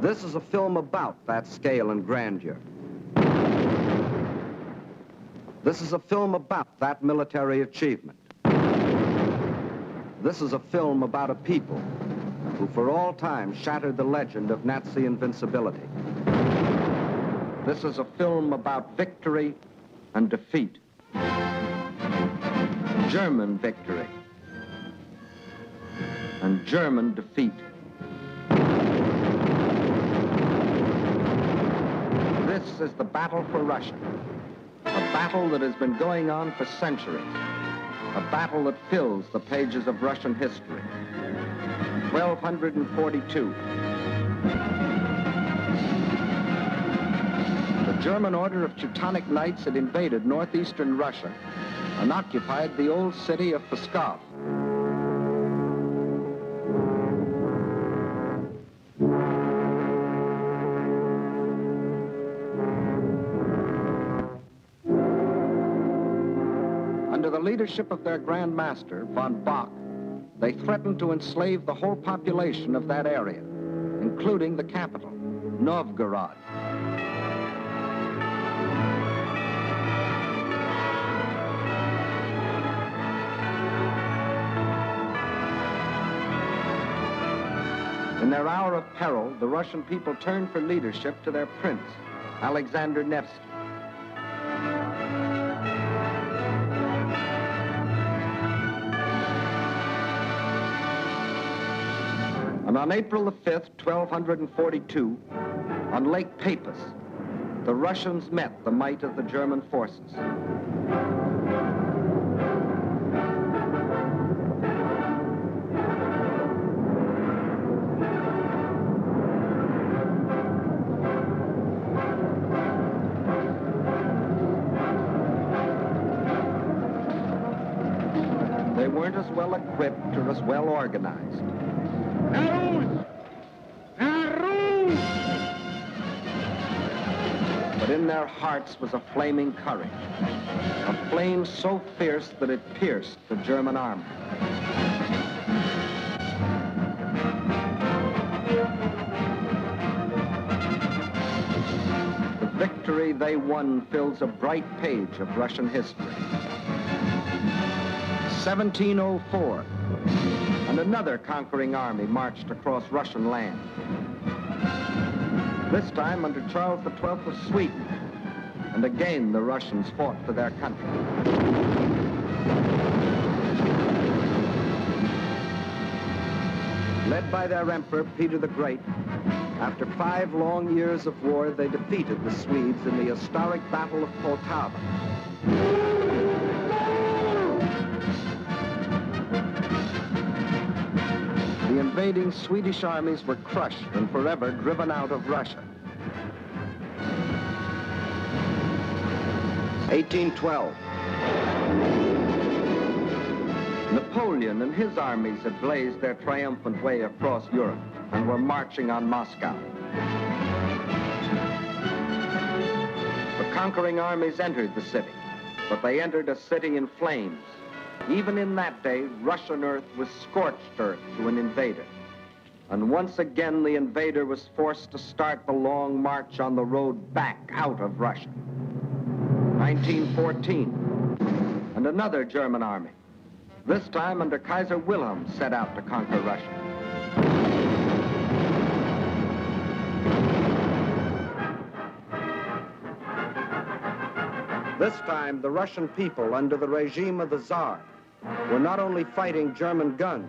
This is a film about that scale and grandeur. This is a film about that military achievement. This is a film about a people who for all time shattered the legend of Nazi invincibility. This is a film about victory and defeat. German victory and German defeat. This is the battle for Russia, a battle that has been going on for centuries, a battle that fills the pages of Russian history. 1242. The German Order of Teutonic Knights had invaded northeastern Russia and occupied the old city of Pskov. Under the leadership of their Grand Master, von Bock, they threatened to enslave the whole population of that area, including the capital, Novgorod. In their hour of peril, the Russian people turned for leadership to their prince, Alexander Nevsky. And on April the 5th, 1242, on Lake Peipus, the Russians met the might of the German forces. They weren't as well equipped or as well organized. But in their hearts was a flaming courage, a flame so fierce that it pierced the German army. The victory they won fills a bright page of Russian history. 1704, and another conquering army marched across Russian land. This time under Charles XII of Sweden, and again the Russians fought for their country. Led by their emperor, Peter the Great, after 5 long years of war, they defeated the Swedes in the historic Battle of Poltava. The invading Swedish armies were crushed and forever driven out of Russia. 1812. Napoleon and his armies had blazed their triumphant way across Europe and were marching on Moscow. The conquering armies entered the city, but they entered a city in flames. Even in that day, Russian earth was scorched earth to an invader. And once again, the invader was forced to start the long march on the road back out of Russia. 1914, and another German army, this time under Kaiser Wilhelm, set out to conquer Russia. This time, the Russian people, under the regime of the Tsar, were not only fighting German guns,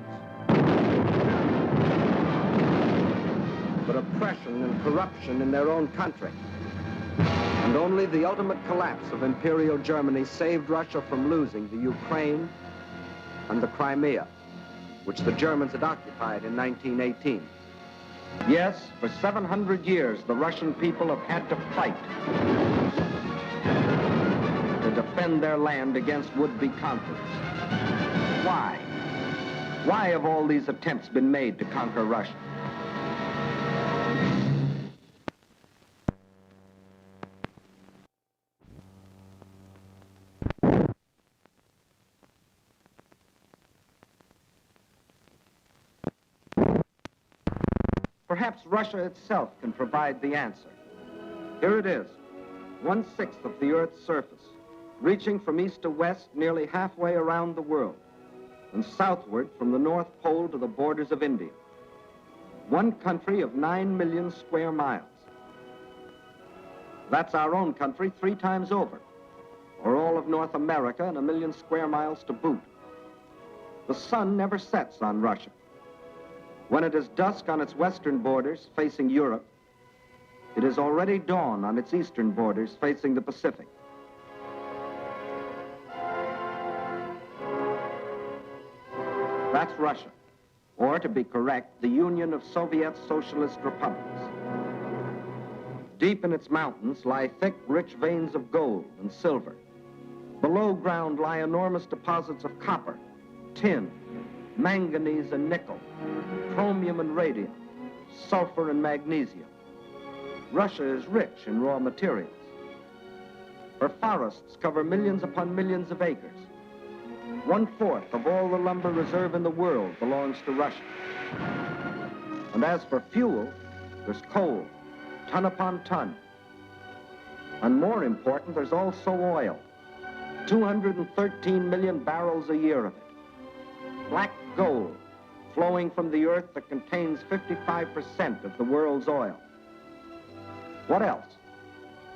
but oppression and corruption in their own country. And only the ultimate collapse of Imperial Germany saved Russia from losing the Ukraine and the Crimea, which the Germans had occupied in 1918. Yes, for 700 years, the Russian people have had to fight to defend their land against would-be conquerors. Why? Why have all these attempts been made to conquer Russia? Perhaps Russia itself can provide the answer. Here it is, 1/6 of the Earth's surface, reaching from east to west nearly halfway around the world, and southward from the North Pole to the borders of India. One country of 9 million square miles. That's our own country 3 times over, or all of North America and 1 million square miles to boot. The sun never sets on Russia. When it is dusk on its western borders facing Europe, it is already dawn on its eastern borders facing the Pacific. That's Russia, or to be correct, the Union of Soviet Socialist Republics. Deep in its mountains lie thick, rich veins of gold and silver. Below ground lie enormous deposits of copper, tin, manganese and nickel, chromium and radium, sulfur and magnesium. Russia is rich in raw materials. Her forests cover millions upon millions of acres. 1/4 of all the lumber reserve in the world belongs to Russia. And as for fuel, there's coal, ton upon ton. And more important, there's also oil. 213 million barrels a year of it. Black gold flowing from the earth that contains 55% of the world's oil. What else?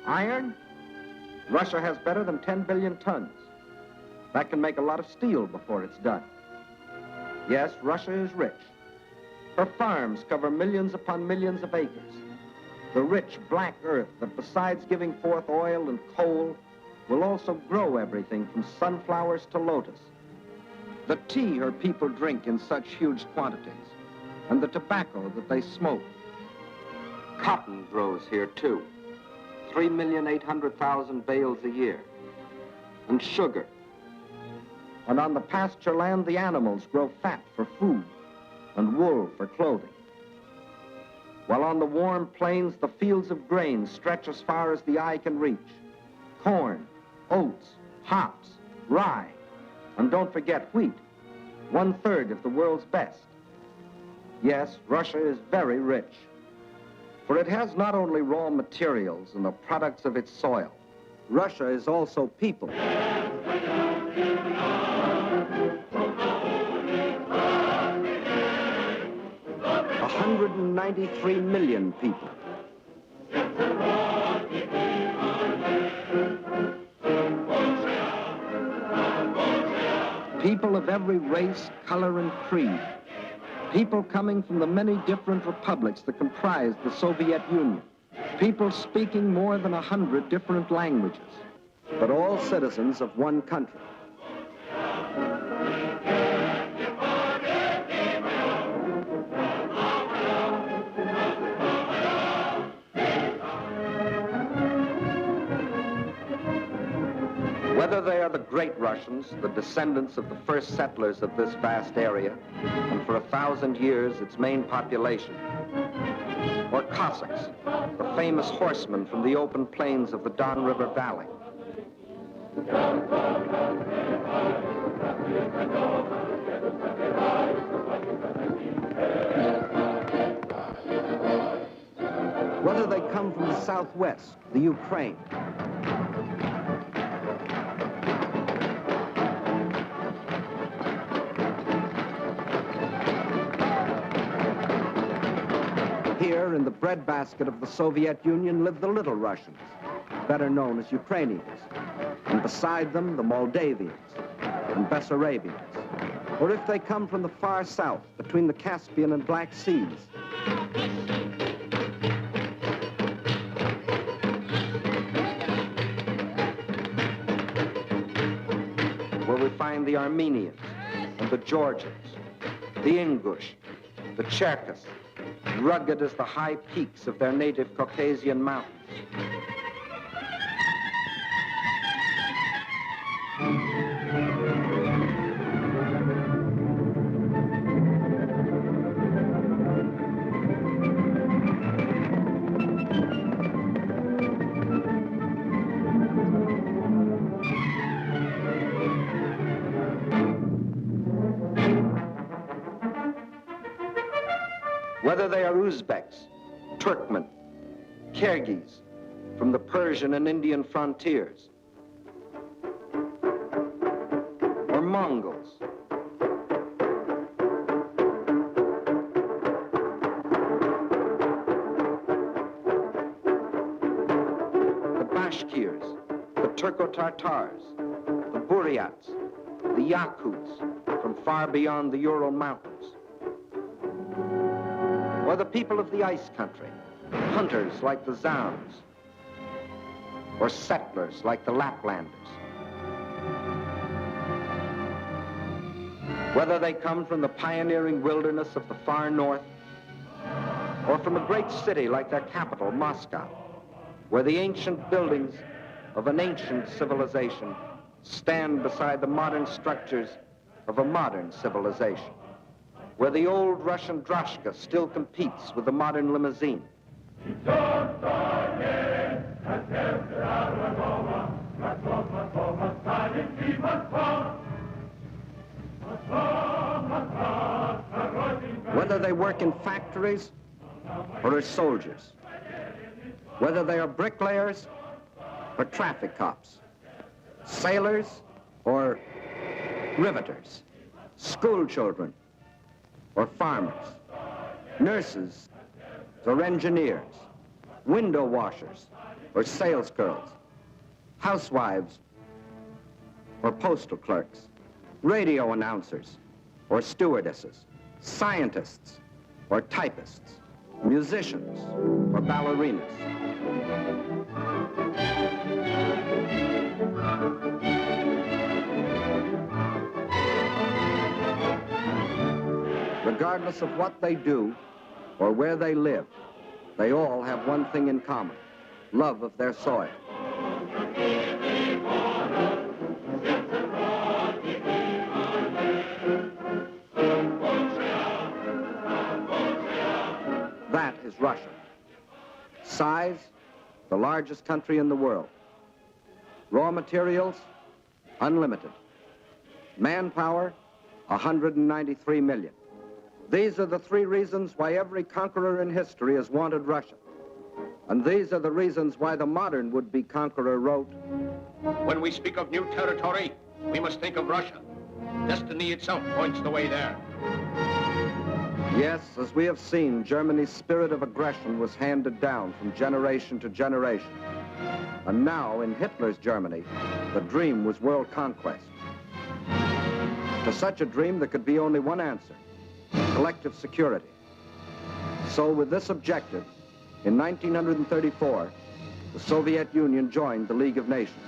Iron? Russia has better than 10 billion tons. That can make a lot of steel before it's done. Yes, Russia is rich. Her farms cover millions upon millions of acres. The rich black earth that, besides giving forth oil and coal, will also grow everything from sunflowers to lotus. The tea her people drink in such huge quantities, and the tobacco that they smoke. Cotton grows here too, 3,800,000 bales a year. And sugar. And on the pasture land, the animals grow fat for food and wool for clothing. While on the warm plains, the fields of grain stretch as far as the eye can reach. Corn, oats, hops, rye, and don't forget wheat, 1/3 of the world's best. Yes, Russia is very rich, for it has not only raw materials and the products of its soil. Russia is also people. 193 million people. People of every race, color, and creed. People coming from the many different republics that comprise the Soviet Union. People speaking more than 100 different languages, but all citizens of one country. Whether they are the great Russians, the descendants of the first settlers of this vast area, and for 1,000 years its main population, or Cossacks, the famous horsemen from the open plains of the Don River Valley. Whether they come from the Southwest, the Ukraine, here in the breadbasket of the Soviet Union live the Little Russians, better known as Ukrainians, and beside them the Moldavians and Bessarabians. Or if they come from the far south, between the Caspian and Black Seas, where we find the Armenians and the Georgians, the Ingush, the Cherkess, rugged as the high peaks of their native Caucasian mountains. Whether they are Uzbeks, Turkmen, Kyrgyz, from the Persian and Indian frontiers, or Mongols, the Bashkirs, the Turco-Tartars, the Buryats, the Yakuts from far beyond the Ural Mountains, or the people of the ice country, hunters like the Zounds, or settlers like the Laplanders. Whether they come from the pioneering wilderness of the far north, or from a great city like their capital, Moscow, where the ancient buildings of an ancient civilization stand beside the modern structures of a modern civilization, where the old Russian droshka still competes with the modern limousine. Whether they work in factories or as soldiers, whether they are bricklayers or traffic cops, sailors or riveters, school children or farmers, nurses or engineers, window washers or salesgirls, housewives or postal clerks, radio announcers or stewardesses, scientists or typists, musicians or ballerinas. Regardless of what they do or where they live, they all have one thing in common: love of their soil. That is Russia. Size, the largest country in the world. Raw materials, unlimited. Manpower, 193 million. These are the three reasons why every conqueror in history has wanted Russia. And these are the reasons why the modern would-be conqueror wrote, "When we speak of new territory, we must think of Russia. Destiny itself points the way there." Yes, as we have seen, Germany's spirit of aggression was handed down from generation to generation. And now, in Hitler's Germany, the dream was world conquest. To such a dream, there could be only one answer: collective security. So with this objective, in 1934, the Soviet Union joined the League of Nations.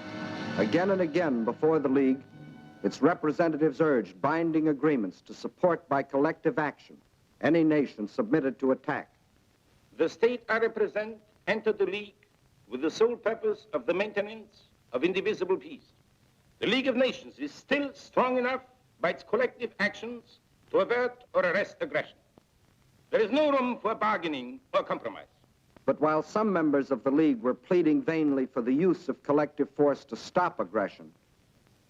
Again and again before the League, its representatives urged binding agreements to support by collective action any nation submitted to attack. The state I represent entered the League with the sole purpose of the maintenance of indivisible peace. The League of Nations is still strong enough by its collective actions to avert or arrest aggression. There is no room for bargaining or compromise. But while some members of the League were pleading vainly for the use of collective force to stop aggression,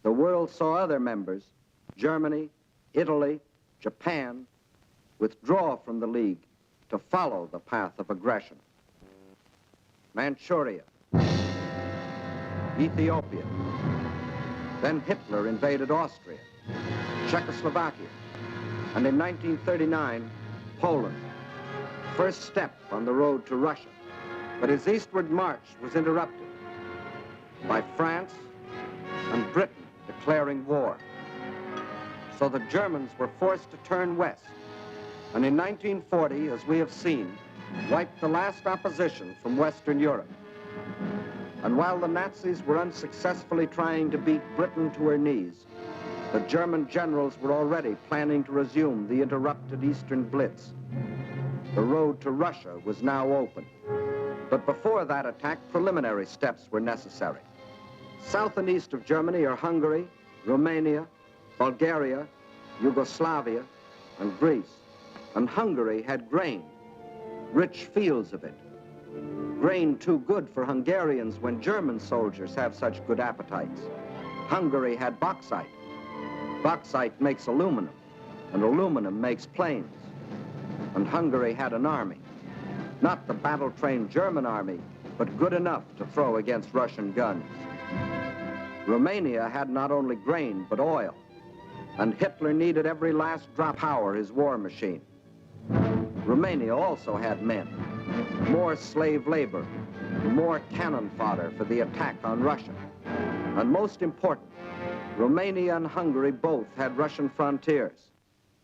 the world saw other members, Germany, Italy, Japan, withdraw from the League to follow the path of aggression. Manchuria, Ethiopia, then Hitler invaded Austria, Czechoslovakia, and in 1939, Poland, first step on the road to Russia. But his eastward march was interrupted by France and Britain declaring war. So the Germans were forced to turn west, and in 1940, as we have seen, wiped the last opposition from Western Europe. And while the Nazis were unsuccessfully trying to beat Britain to her knees, the German generals were already planning to resume the interrupted Eastern Blitz. The road to Russia was now open. But before that attack, preliminary steps were necessary. South and east of Germany are Hungary, Romania, Bulgaria, Yugoslavia, and Greece. And Hungary had grain, rich fields of it. Grain too good for Hungarians when German soldiers have such good appetites. Hungary had bauxite. Bauxite makes aluminum, and aluminum makes planes. and Hungary had an army. Not the battle-trained German army, but good enough to throw against Russian guns. Romania had not only grain, but oil, and Hitler needed every last drop to power his war machine. Romania also had men, more slave labor, more cannon fodder for the attack on Russia. And most important, Romania and Hungary both had Russian frontiers,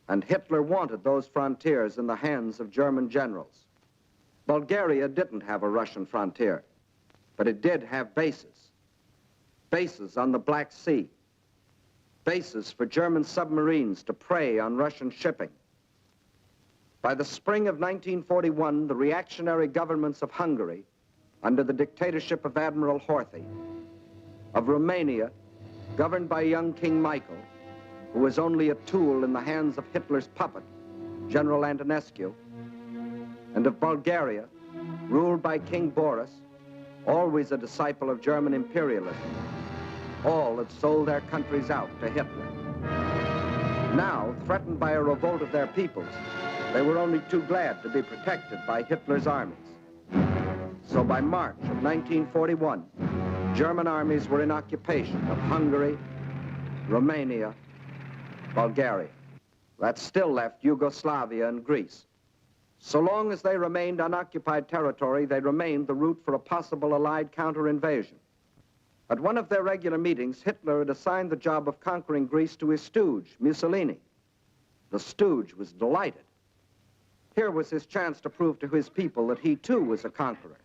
and Hitler wanted those frontiers in the hands of German generals. Bulgaria didn't have a Russian frontier, but it did have bases. Bases on the Black Sea, bases for German submarines to prey on Russian shipping. By the spring of 1941, the reactionary governments of Hungary, under the dictatorship of Admiral Horthy, of Romania, governed by young King Michael, who was only a tool in the hands of Hitler's puppet, General Antonescu, and of Bulgaria, ruled by King Boris, always a disciple of German imperialism. All had sold their countries out to Hitler. Now, threatened by a revolt of their peoples, they were only too glad to be protected by Hitler's armies. So by March of 1941, German armies were in occupation of Hungary, Romania, Bulgaria. That still left Yugoslavia and Greece. So long as they remained unoccupied territory, they remained the route for a possible Allied counter-invasion. At one of their regular meetings, Hitler had assigned the job of conquering Greece to his stooge, Mussolini. The stooge was delighted. Here was his chance to prove to his people that he too was a conqueror.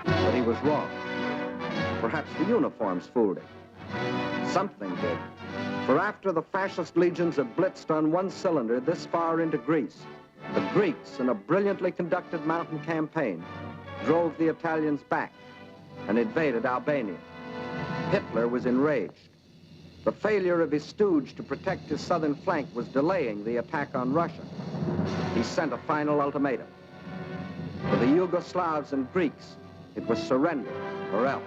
But he was wrong. Perhaps the uniforms fooled him. Something did. For after the fascist legions had blitzed on one cylinder this far into Greece, the Greeks, in a brilliantly conducted mountain campaign, drove the Italians back and invaded Albania. Hitler was enraged. The failure of his stooge to protect his southern flank was delaying the attack on Russia. He sent a final ultimatum. For the Yugoslavs and Greeks, it was surrender or else.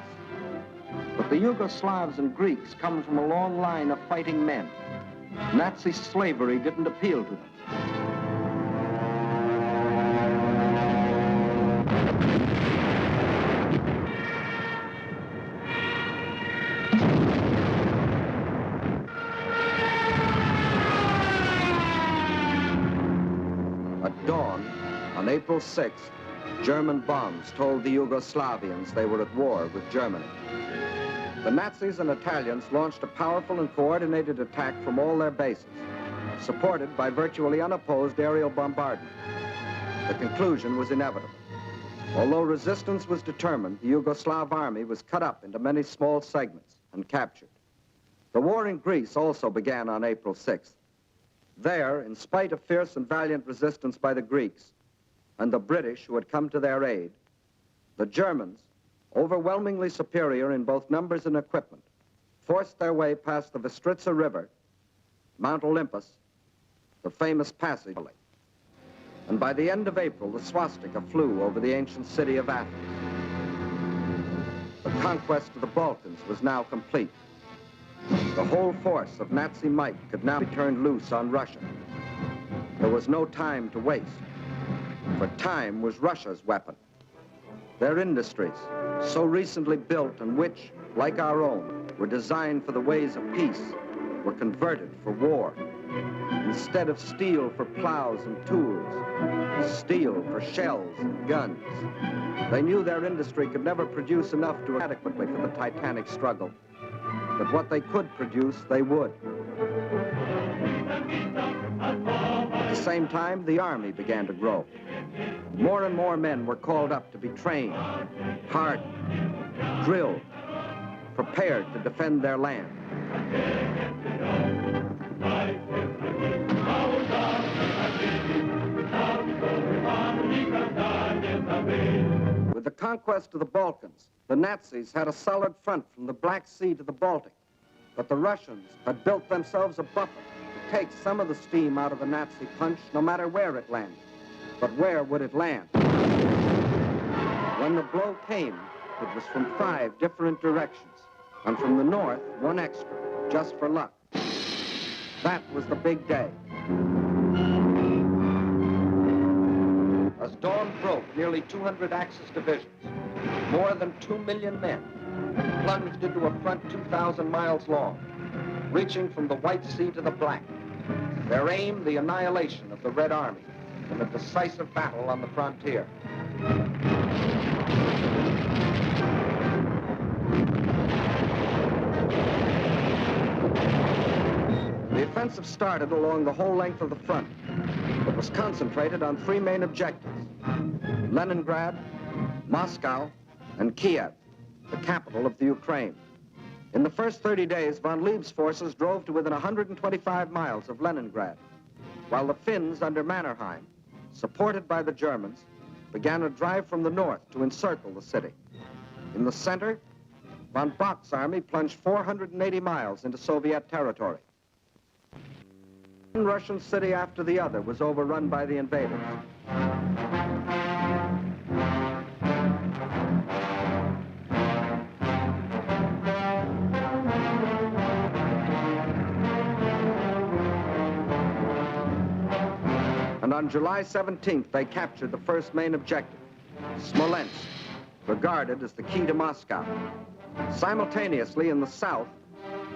But the Yugoslavs and Greeks come from a long line of fighting men. Nazi slavery didn't appeal to them. At dawn, on April 6th, German bombs told the Yugoslavians they were at war with Germany. The Nazis and Italians launched a powerful and coordinated attack from all their bases, supported by virtually unopposed aerial bombardment. The conclusion was inevitable. Although resistance was determined, the Yugoslav army was cut up into many small segments and captured. The war in Greece also began on April 6th. There, in spite of fierce and valiant resistance by the Greeks and the British who had come to their aid, the Germans, overwhelmingly superior in both numbers and equipment, forced their way past the Vistritsa River, Mount Olympus, the famous passage. And by the end of April, the swastika flew over the ancient city of Athens. The conquest of the Balkans was now complete. The whole force of Nazi might could now be turned loose on Russia. There was no time to waste, for time was Russia's weapon. Their industries, so recently built and which, like our own, were designed for the ways of peace, were converted for war. Instead of steel for plows and tools, steel for shells and guns. They knew their industry could never produce enough to adequately for the titanic struggle. But what they could produce, they would. At the same time, the army began to grow. More and more men were called up to be trained, hardened, drilled, prepared to defend their land. With the conquest of the Balkans, the Nazis had a solid front from the Black Sea to the Baltic, but the Russians had built themselves a buffer to take some of the steam out of the Nazi punch, no matter where it landed. But where would it land? When the blow came, it was from 5 different directions, and from the north, 1 extra, just for luck. That was the big day. dawn broke, nearly 200 Axis divisions, more than 2 million men, plunged into a front 2,000 miles long, reaching from the White Sea to the Black. Their aim, the annihilation of the Red Army in a decisive battle on the frontier. The offensive started along the whole length of the front, but was concentrated on 3 main objectives: Leningrad, Moscow, and Kiev, the capital of the Ukraine. In the first 30 days, von Lieb's forces drove to within 125 miles of Leningrad, while the Finns under Mannerheim, supported by the Germans, began a drive from the north to encircle the city. In the center, von Bock's army plunged 480 miles into Soviet territory. One Russian city after the other was overrun by the invaders. And on July 17th, they captured the first main objective, Smolensk, regarded as the key to Moscow. Simultaneously, in the south,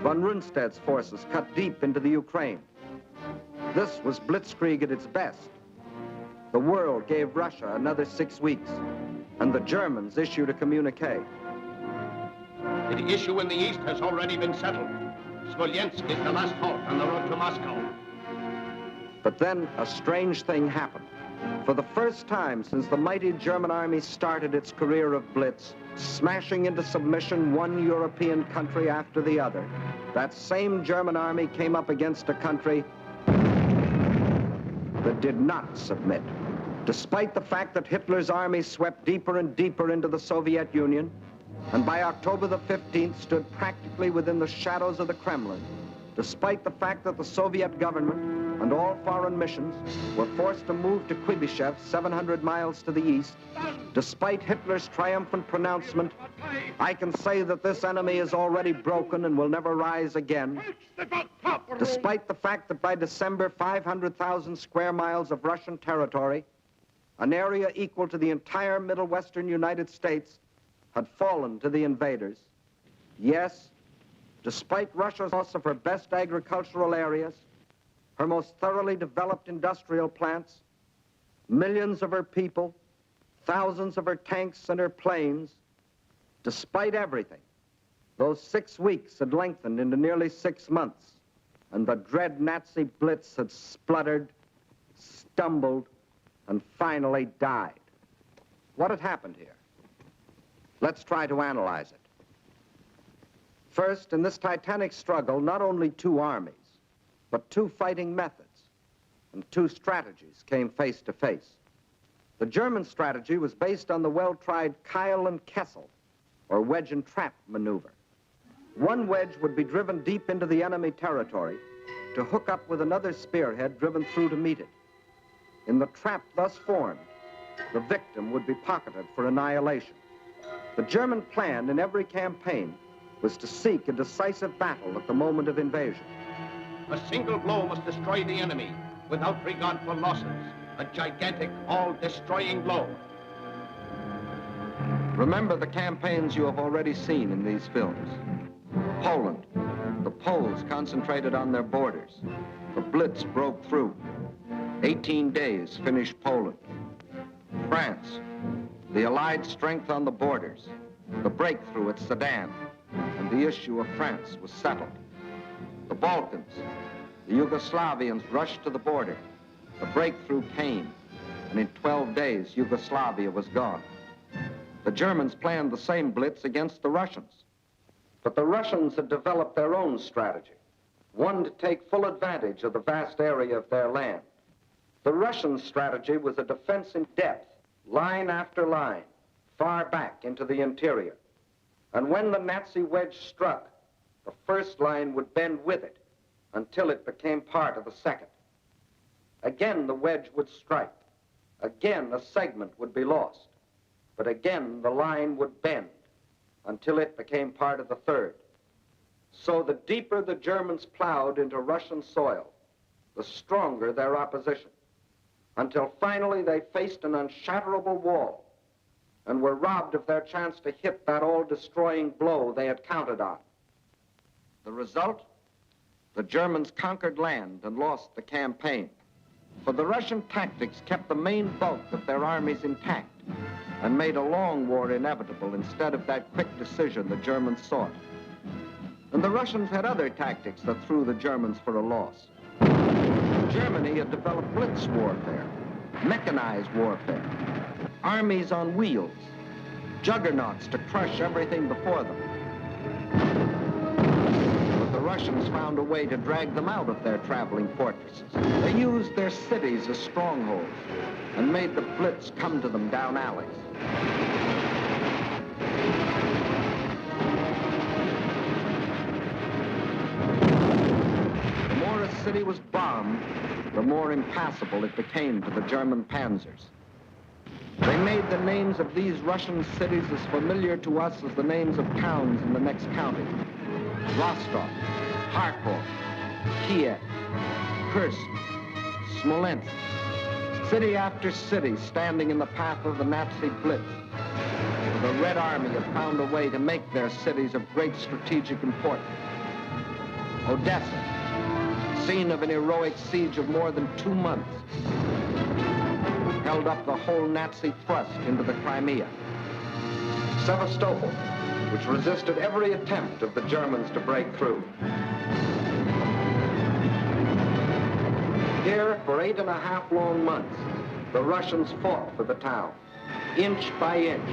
von Rundstedt's forces cut deep into the Ukraine. This was blitzkrieg at its best. The world gave Russia another 6 weeks, and the Germans issued a communique. The issue in the east has already been settled. Smolensk is the last halt on the road to Moscow. But then a strange thing happened. For the first time since the mighty German army started its career of blitz, smashing into submission one European country after the other, that same German army came up against a country that did not submit. Despite the fact that Hitler's army swept deeper and deeper into the Soviet Union, and by October the 15th stood practically within the shadows of the Kremlin, despite the fact that the Soviet government and all foreign missions were forced to move to Kuibyshev, 700 miles to the east, despite Hitler's triumphant pronouncement, I can say that this enemy is already broken and will never rise again. Despite the fact that by December, 500,000 square miles of Russian territory, an area equal to the entire Middle Western United States, had fallen to the invaders. Yes, despite Russia's loss of her best agricultural areas, her most thoroughly developed industrial plants, millions of her people, thousands of her tanks and her planes, despite everything, those 6 weeks had lengthened into nearly 6 months, and the dread Nazi blitz had spluttered, stumbled, and finally died. What had happened here? Let's try to analyze it. First, in this titanic struggle, not only 2 armies, but 2 fighting methods and 2 strategies came face to face. The German strategy was based on the well-tried Keil and Kessel, or wedge and trap maneuver. One wedge would be driven deep into the enemy territory to hook up with another spearhead driven through to meet it. In the trap thus formed, the victim would be pocketed for annihilation. The German plan in every campaign was to seek a decisive battle at the moment of invasion. A single blow must destroy the enemy without regard for losses. A gigantic, all-destroying blow. Remember the campaigns you have already seen in these films. Poland, the Poles concentrated on their borders. The Blitz broke through. 18 days finished Poland. France, the Allied strength on the borders. The breakthrough at Sedan, and the issue of France was settled. The Balkans, the Yugoslavians rushed to the border. The breakthrough came, and in 12 days, Yugoslavia was gone. The Germans planned the same blitz against the Russians. But the Russians had developed their own strategy, one to take full advantage of the vast area of their land. The Russian strategy was a defense in depth, line after line, far back into the interior. And when the Nazi wedge struck, the first line would bend with it until it became part of the second. Again, the wedge would strike. Again, a segment would be lost. But again, the line would bend until it became part of the third. So the deeper the Germans plowed into Russian soil, the stronger their opposition. until finally they faced an unshatterable wall and were robbed of their chance to hit that all-destroying blow they had counted on. The result? The Germans conquered land and lost the campaign. For the Russian tactics kept the main bulk of their armies intact and made a long war inevitable instead of that quick decision the Germans sought. And the Russians had other tactics that threw the Germans for a loss. Germany had developed blitz warfare, mechanized warfare, armies on wheels, juggernauts to crush everything before them. But the Russians found a way to drag them out of their traveling fortresses. They used their cities as strongholds and made the blitz come to them down alleys. The more a city was bombed, the more impassable it became to the German panzers. They made the names of these Russian cities as familiar to us as the names of towns in the next county. Rostov, Kharkov, Kiev, Kursk, Smolensk. City after city standing in the path of the Nazi blitz. The Red Army had found a way to make their cities of great strategic importance. Odessa, scene of an heroic siege of more than 2 months, held up the whole Nazi thrust into the Crimea. Sevastopol, which resisted every attempt of the Germans to break through. Here, for 8.5 long months, the Russians fought for the town, inch by inch,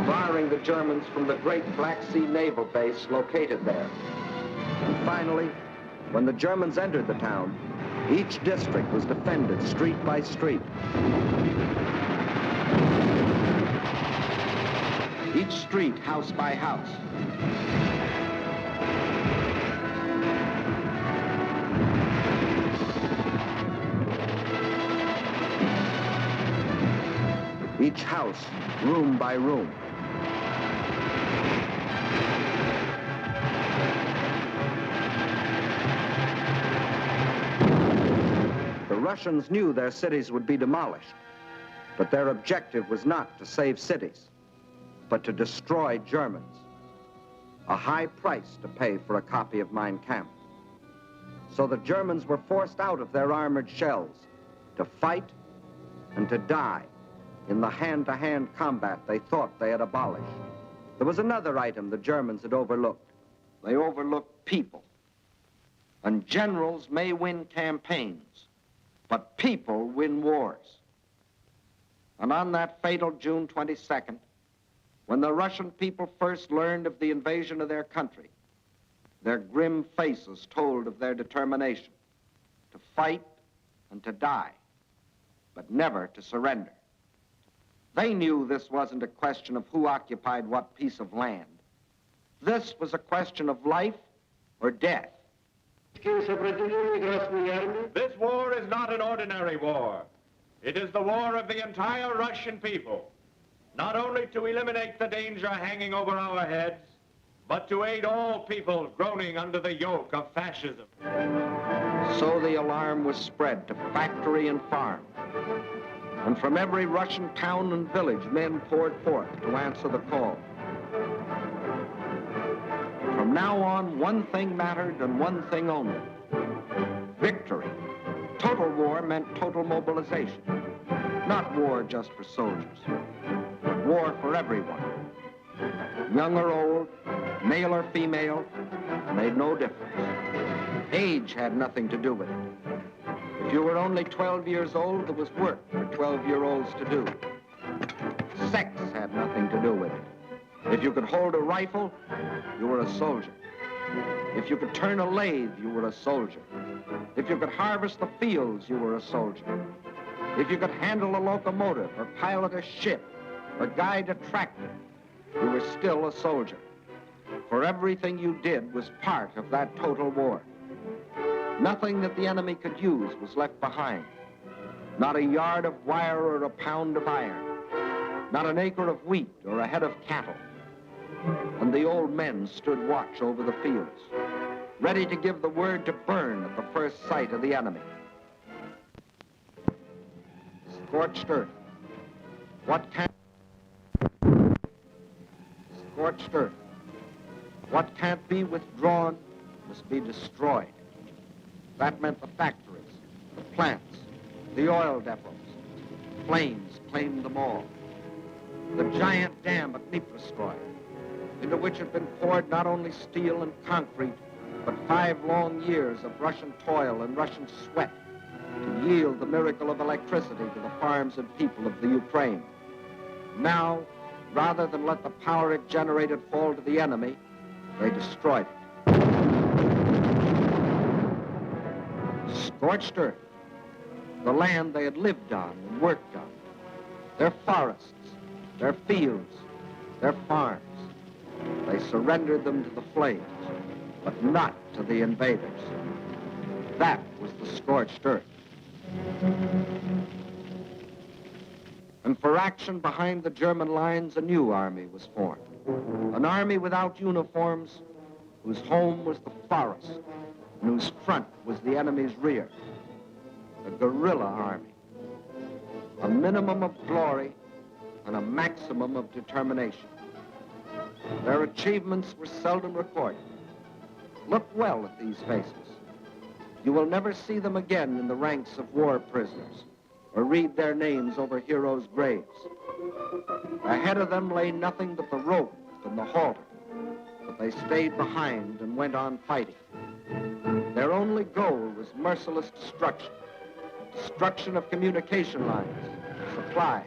barring the Germans from the great Black Sea naval base located there. And finally, when the Germans entered the town, each district was defended street by street. Each street house by house. Each house, room by room. The Russians knew their cities would be demolished, but their objective was not to save cities, but to destroy Germans. A high price to pay for a copy of Mein Kampf. So the Germans were forced out of their armored shells to fight and to die in the hand-to-hand combat they thought they had abolished. There was another item the Germans had overlooked. They overlooked people. And generals may win campaigns, but people win wars. And on that fatal June 22nd, when the Russian people first learned of the invasion of their country, their grim faces told of their determination to fight and to die, but never to surrender. They knew this wasn't a question of who occupied what piece of land. This was a question of life or death. This war is not an ordinary war. It is the war of the entire Russian people, not only to eliminate the danger hanging over our heads, but to aid all people groaning under the yoke of fascism. So the alarm was spread to factory and farm. And from every Russian town and village, men poured forth to answer the call. From now on, one thing mattered and one thing only: victory. Total war meant total mobilization. Not war just for soldiers, but war for everyone. Young or old, male or female, made no difference. Age had nothing to do with it. If you were only 12 years old, there was work for 12-year-olds to do. Sex had nothing to do with it. If you could hold a rifle, you were a soldier. If you could turn a lathe, you were a soldier. If you could harvest the fields, you were a soldier. If you could handle a locomotive or pilot a ship or guide a tractor, you were still a soldier. For everything you did was part of that total war. Nothing that the enemy could use was left behind. Not a yard of wire or a pound of iron. Not an acre of wheat or a head of cattle. And the old men stood watch over the fields, ready to give the word to burn at the first sight of the enemy. Scorched earth. What can't... Scorched earth. What can't be withdrawn must be destroyed. That meant the factories, the plants, the oil depots. Flames claimed them all. The giant dam at Dnipro, into which had been poured not only steel and concrete, but 5 long years of Russian toil and Russian sweat to yield the miracle of electricity to the farms and people of the Ukraine. Now, rather than let the power it generated fall to the enemy, they destroyed it. Scorched earth, the land they had lived on and worked on, their forests, their fields, their farms. They surrendered them to the flames, but not to the invaders. That was the scorched earth. And for action behind the German lines, a new army was formed. An army without uniforms, whose home was the forest, and whose front was the enemy's rear. A guerrilla army. A minimum of glory and a maximum of determination. Their achievements were seldom recorded. Look well at these faces. You will never see them again in the ranks of war prisoners or read their names over heroes' graves. Ahead of them lay nothing but the rope and the halter, but they stayed behind and went on fighting. Their only goal was merciless destruction. Destruction of communication lines, supplies,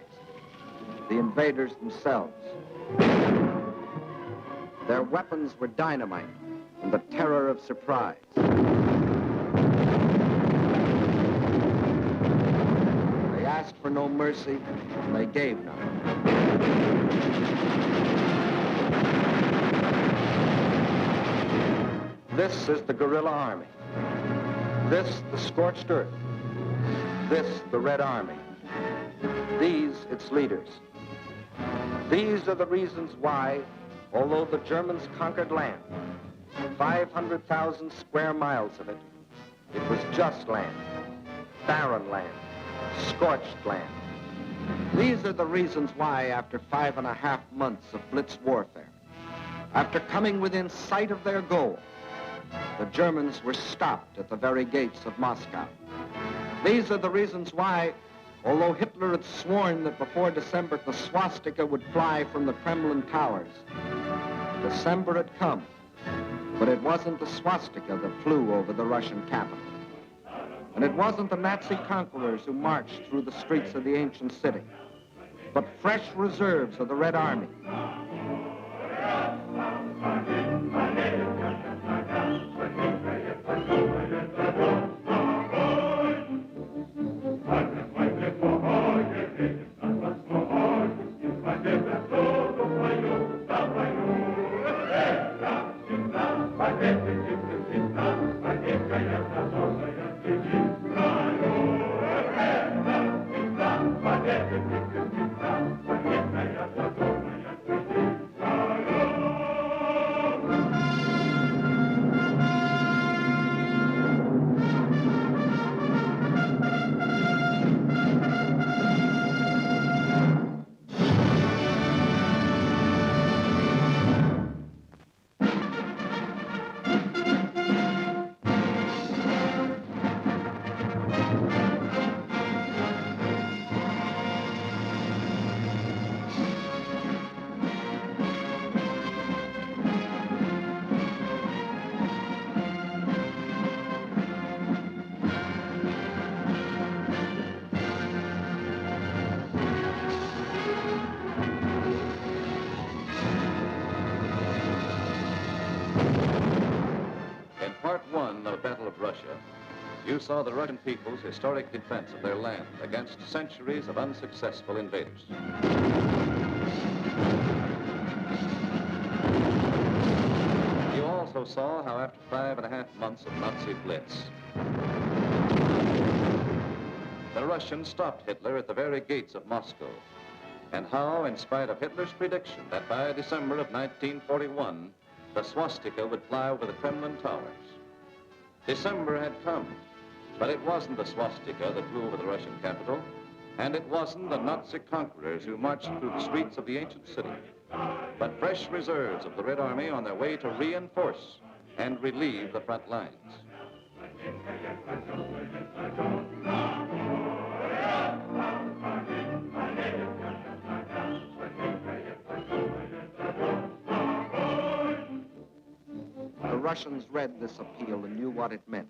the invaders themselves. Their weapons were dynamite and the terror of surprise. They asked for no mercy, and they gave none. This is the guerrilla army. This, the scorched earth. This, the Red Army. These, its leaders. These are the reasons why, although the Germans conquered land, 500,000 square miles of it, it was just land, barren land, scorched land. These are the reasons why, after 5.5 months of blitz warfare, after coming within sight of their goal, the Germans were stopped at the very gates of Moscow. These are the reasons why, although Hitler had sworn that before December the swastika would fly from the Kremlin towers, December had come, but it wasn't the swastika that flew over the Russian capital. And it wasn't the Nazi conquerors who marched through the streets of the ancient city, but fresh reserves of the Red Army. You saw the Russian people's historic defense of their land against centuries of unsuccessful invaders. You also saw how after 5.5 months of Nazi blitz, the Russians stopped Hitler at the very gates of Moscow, and how, in spite of Hitler's prediction that by December of 1941, the swastika would fly over the Kremlin towers. December had come, but it wasn't the swastika that flew over the Russian capital. And it wasn't the Nazi conquerors who marched through the streets of the ancient city, but fresh reserves of the Red Army on their way to reinforce and relieve the front lines. The Russians read this appeal and knew what it meant.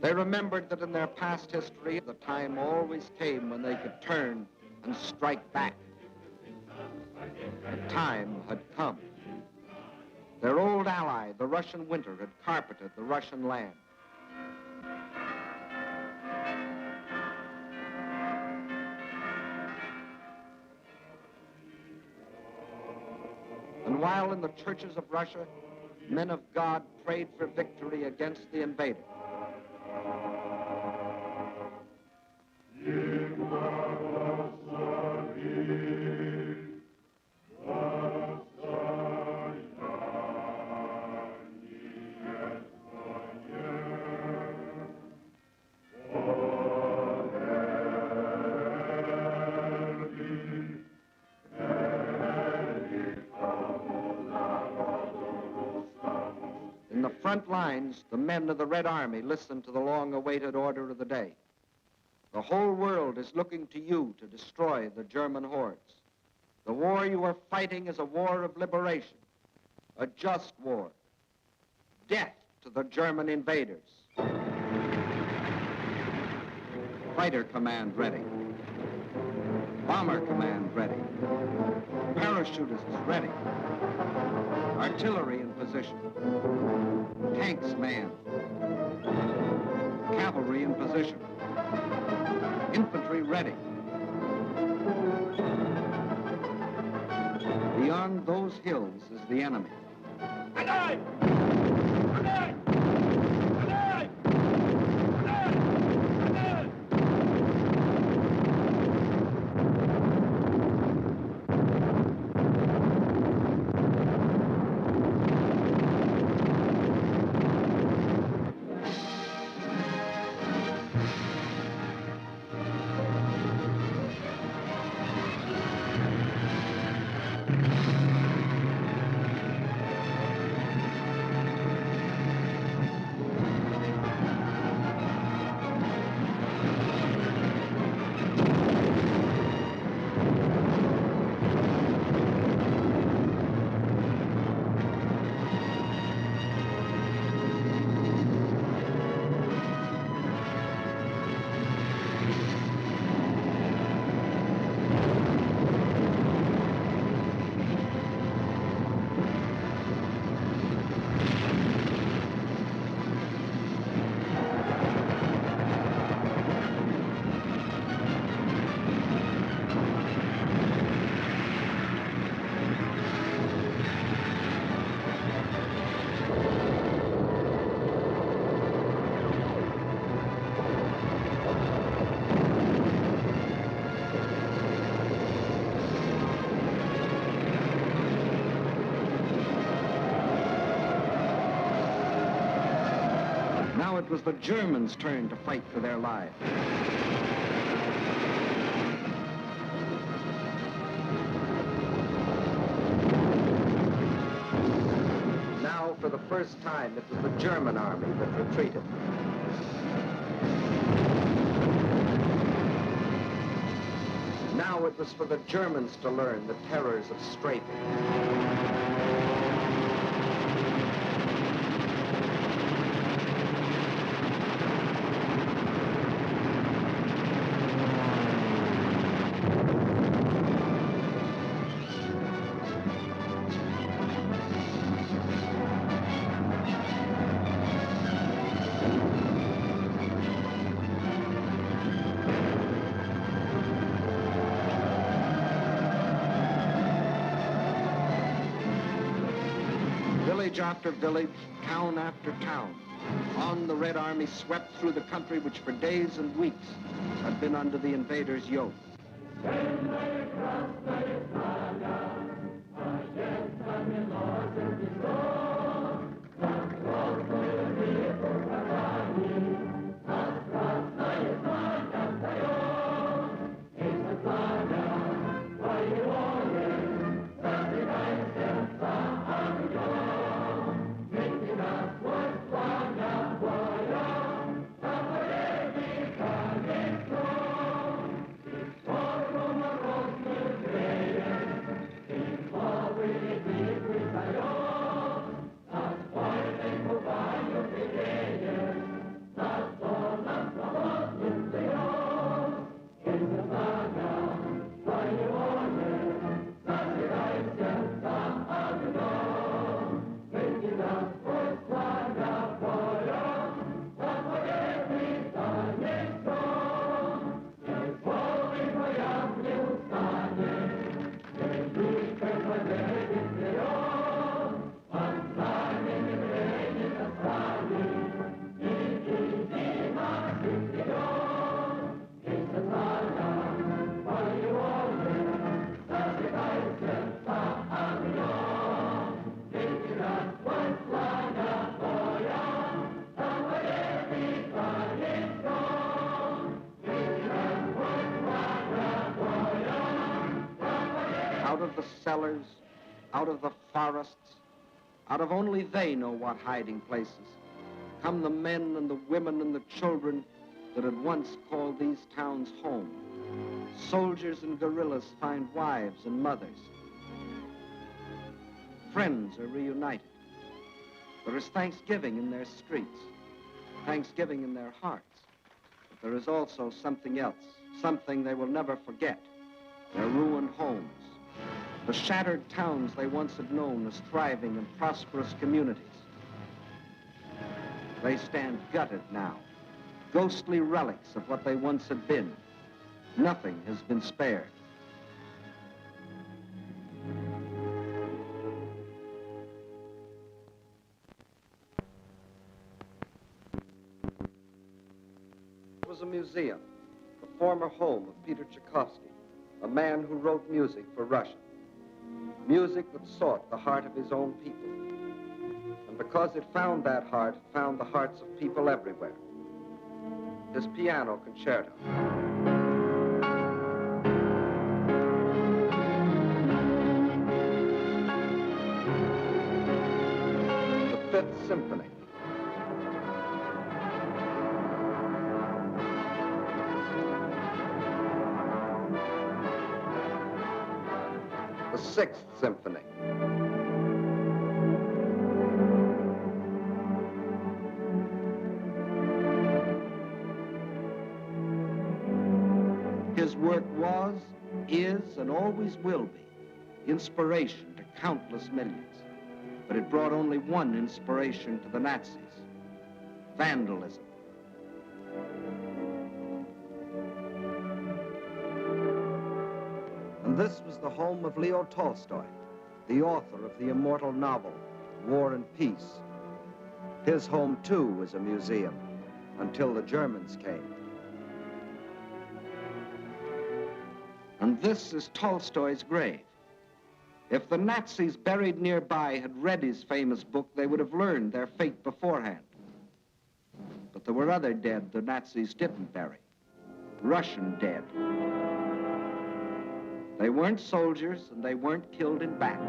They remembered that in their past history, the time always came when they could turn and strike back. The time had come. Their old ally, the Russian winter, had carpeted the Russian land. And while in the churches of Russia, men of God prayed for victory against the invader, in the front lines, the men of the Red Army listened to the long-awaited order of the day. The whole world is looking to you to destroy the German hordes. The war you are fighting is a war of liberation, a just war. Death to the German invaders. Fighter command ready. Bomber command ready. Parachutists ready. Artillery in position. Tanks manned. Cavalry in position. Infantry ready. Beyond those hills is the enemy. Alive! Alive! Alive! Alive! Alive! Now it was the Germans' turn to fight for their lives. Now, for the first time, it was the German army that retreated. Now it was for the Germans to learn the terrors of strafing. Village after village, town after town, on the Red Army swept through the country which for days and weeks had been under the invaders' yoke. Out of the cellars, out of the forests, out of only they know what hiding places, come the men and the women and the children that had once called these towns home. Soldiers and guerrillas find wives and mothers. Friends are reunited. There is thanksgiving in their streets, thanksgiving in their hearts. But there is also something else, something they will never forget, their ruined homes, the shattered towns they once had known as thriving and prosperous communities. They stand gutted now, ghostly relics of what they once had been. Nothing has been spared. It was a museum, the former home of Peter Tchaikovsky, a man who wrote music for Russia. Music that sought the heart of his own people. And because it found that heart, it found the hearts of people everywhere. His piano concerto. The Fifth Symphony. The Sixth Symphony. His work was, is, and always will be inspiration to countless millions. But it brought only one inspiration to the Nazis: vandalism. And this was the home of Leo Tolstoy, the author of the immortal novel, War and Peace. His home, too, was a museum, until the Germans came. And this is Tolstoy's grave. If the Nazis buried nearby had read his famous book, they would have learned their fate beforehand. But there were other dead the Nazis didn't bury. Russian dead. They weren't soldiers, and they weren't killed in battle.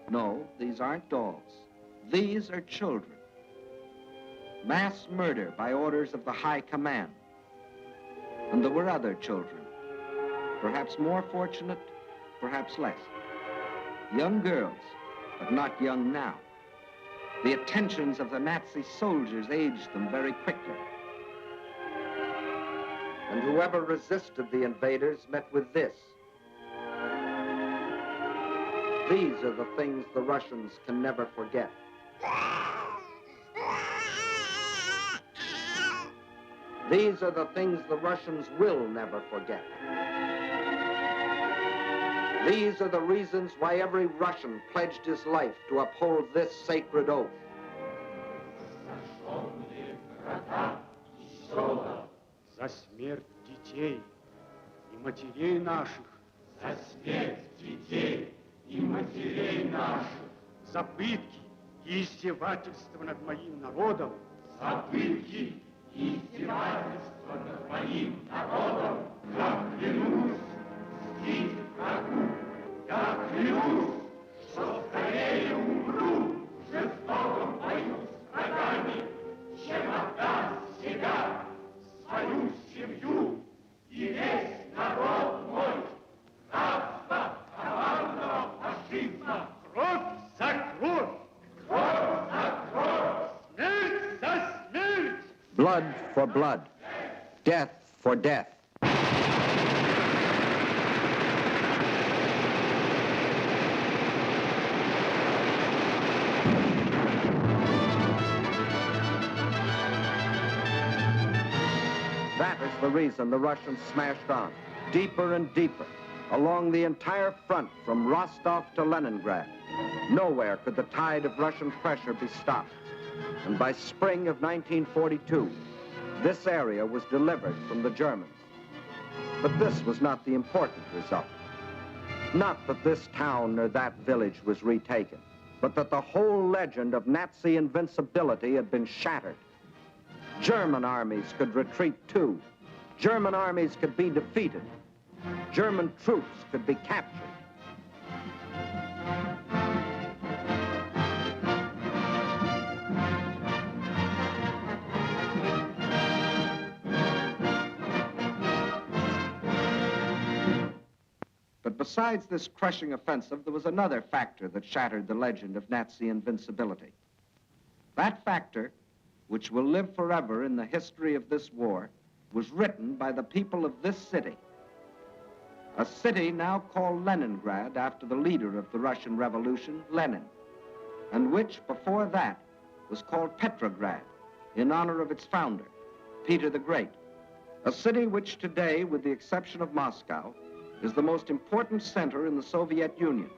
No, these aren't dolls. These are children. Mass murder by orders of the High Command. And there were other children, perhaps more fortunate, perhaps less. Young girls, but not young now. The attentions of the Nazi soldiers aged them very quickly. And whoever resisted the invaders met with this. These are the things the Russians can never forget. These are the things the Russians will never forget. These are the reasons why every Russian pledged his life to uphold this sacred oath. За смерть детей и матерей наших. За смерть детей и матерей наших. За пытки и издевательства над моим народом. За пытки и издевательства над моим народом. Я клянусь мстить врагу. Я клянусь, что скорее умру в жестоком бою с врагами, чем отдам себя, свою семью и весь народ мой. Рабство командного фашизма. Кровь за кровь. Кровь за кровь. Смерть за смерть. Blood for blood. Death for death. That is the reason the Russians smashed on, deeper and deeper, along the entire front from Rostov to Leningrad. Nowhere could the tide of Russian pressure be stopped. And by spring of 1942, this area was delivered from the Germans. But this was not the important result. Not that this town or that village was retaken, but that the whole legend of Nazi invincibility had been shattered. German armies could retreat too. German armies could be defeated. German troops could be captured. But besides this crushing offensive, there was another factor that shattered the legend of Nazi invincibility. That factor, which will live forever in the history of this war, was written by the people of this city. A city now called Leningrad after the leader of the Russian Revolution, Lenin, and which before that was called Petrograd in honor of its founder, Peter the Great. A city which today, with the exception of Moscow, is the most important center in the Soviet Union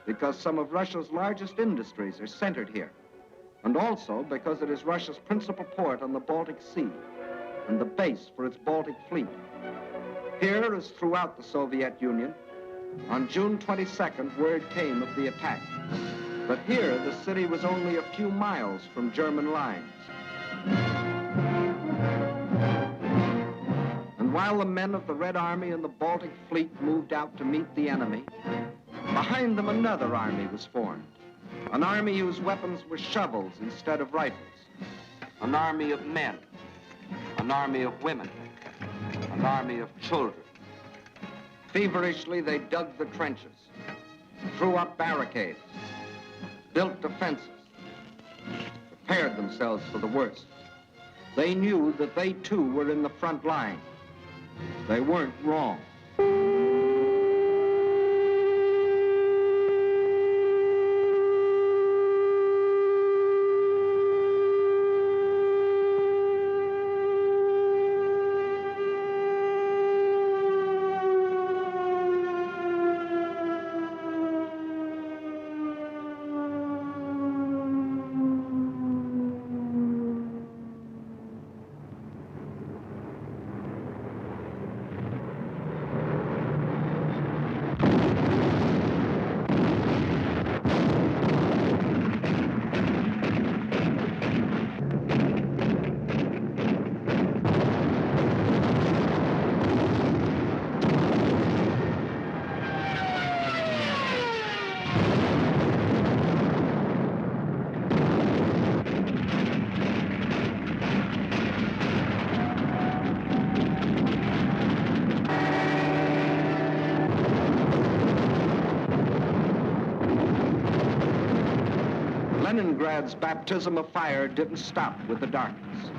because some of Russia's largest industries are centered here, and also because it is Russia's principal port on the Baltic Sea and the base for its Baltic fleet. Here, as throughout the Soviet Union, on June 22nd, word came of the attack. But here, the city was only a few miles from German lines. And while the men of the Red Army and the Baltic Fleet moved out to meet the enemy, behind them another army was formed. An army whose weapons were shovels instead of rifles. An army of men. An army of women. An army of children. Feverishly, they dug the trenches, threw up barricades, built defenses, prepared themselves for the worst. They knew that they too were in the front line. They weren't wrong. Leningrad's baptism of fire didn't stop with the darkness.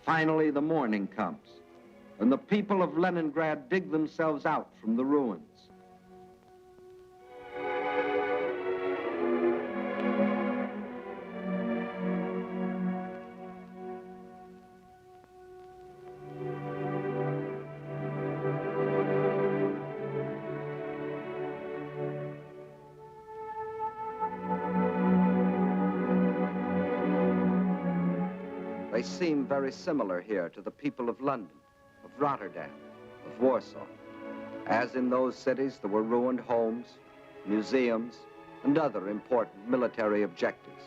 Finally, the morning comes, and the people of Leningrad dig themselves out from the ruins. They seem very similar here to the people of London, of Rotterdam, of Warsaw. As in those cities, there were ruined homes, museums, and other important military objectives,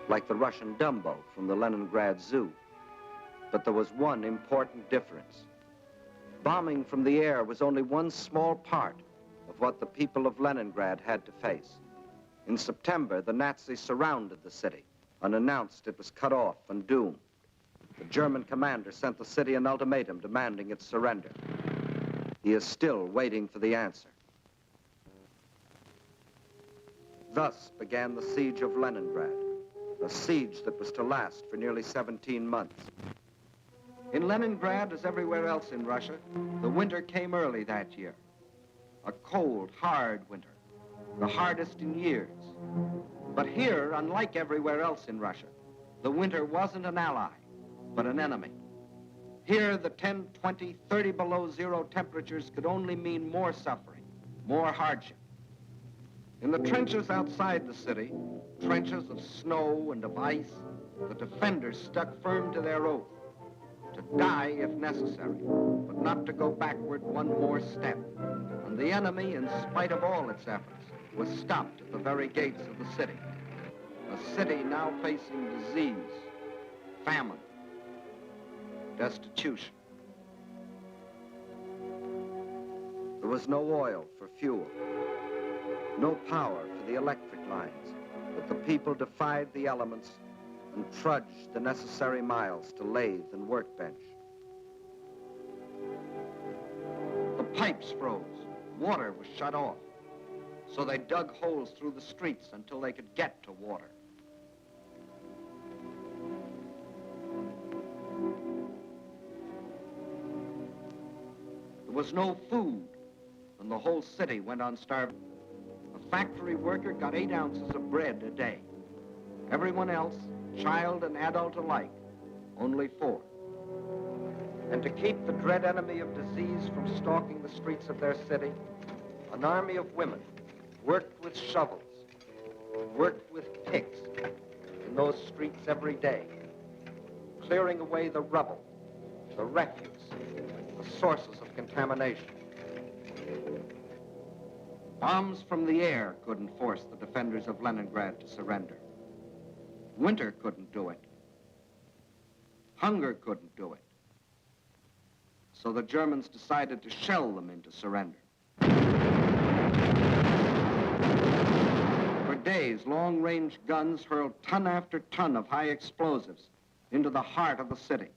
like the Russian Dumbo from the Leningrad Zoo. But there was one important difference. Bombing from the air was only one small part of what the people of Leningrad had to face. In September, the Nazis surrounded the city and announced it was cut off and doomed. The German commander sent the city an ultimatum demanding its surrender. He is still waiting for the answer. Thus began the siege of Leningrad, a siege that was to last for nearly 17 months. In Leningrad, as everywhere else in Russia, the winter came early that year. A cold, hard winter, the hardest in years. But here, unlike everywhere else in Russia, the winter wasn't an ally, but an enemy. Here, the 10, 20, 30 below zero temperatures could only mean more suffering, more hardship. In the trenches outside the city, trenches of snow and of ice, the defenders stuck firm to their oath, to die if necessary, but not to go backward one more step. And the enemy, in spite of all its efforts, was stopped at the very gates of the city. A city now facing disease, famine, destitution. There was no oil for fuel, no power for the electric lines, but the people defied the elements and trudged the necessary miles to lathe and workbench. The pipes froze, water was shut off, so they dug holes through the streets until they could get to water. There was no food, and the whole city went on starving. A factory worker got 8 ounces of bread a day. Everyone else, child and adult alike, only 4. And to keep the dread enemy of disease from stalking the streets of their city, an army of women worked with shovels, worked with picks in those streets every day, clearing away the rubble, the refuse, the sources of contamination. Bombs from the air couldn't force the defenders of Leningrad to surrender. Winter couldn't do it. Hunger couldn't do it. So the Germans decided to shell them into surrender. For days, long-range guns hurled ton after ton of high explosives into the heart of the city.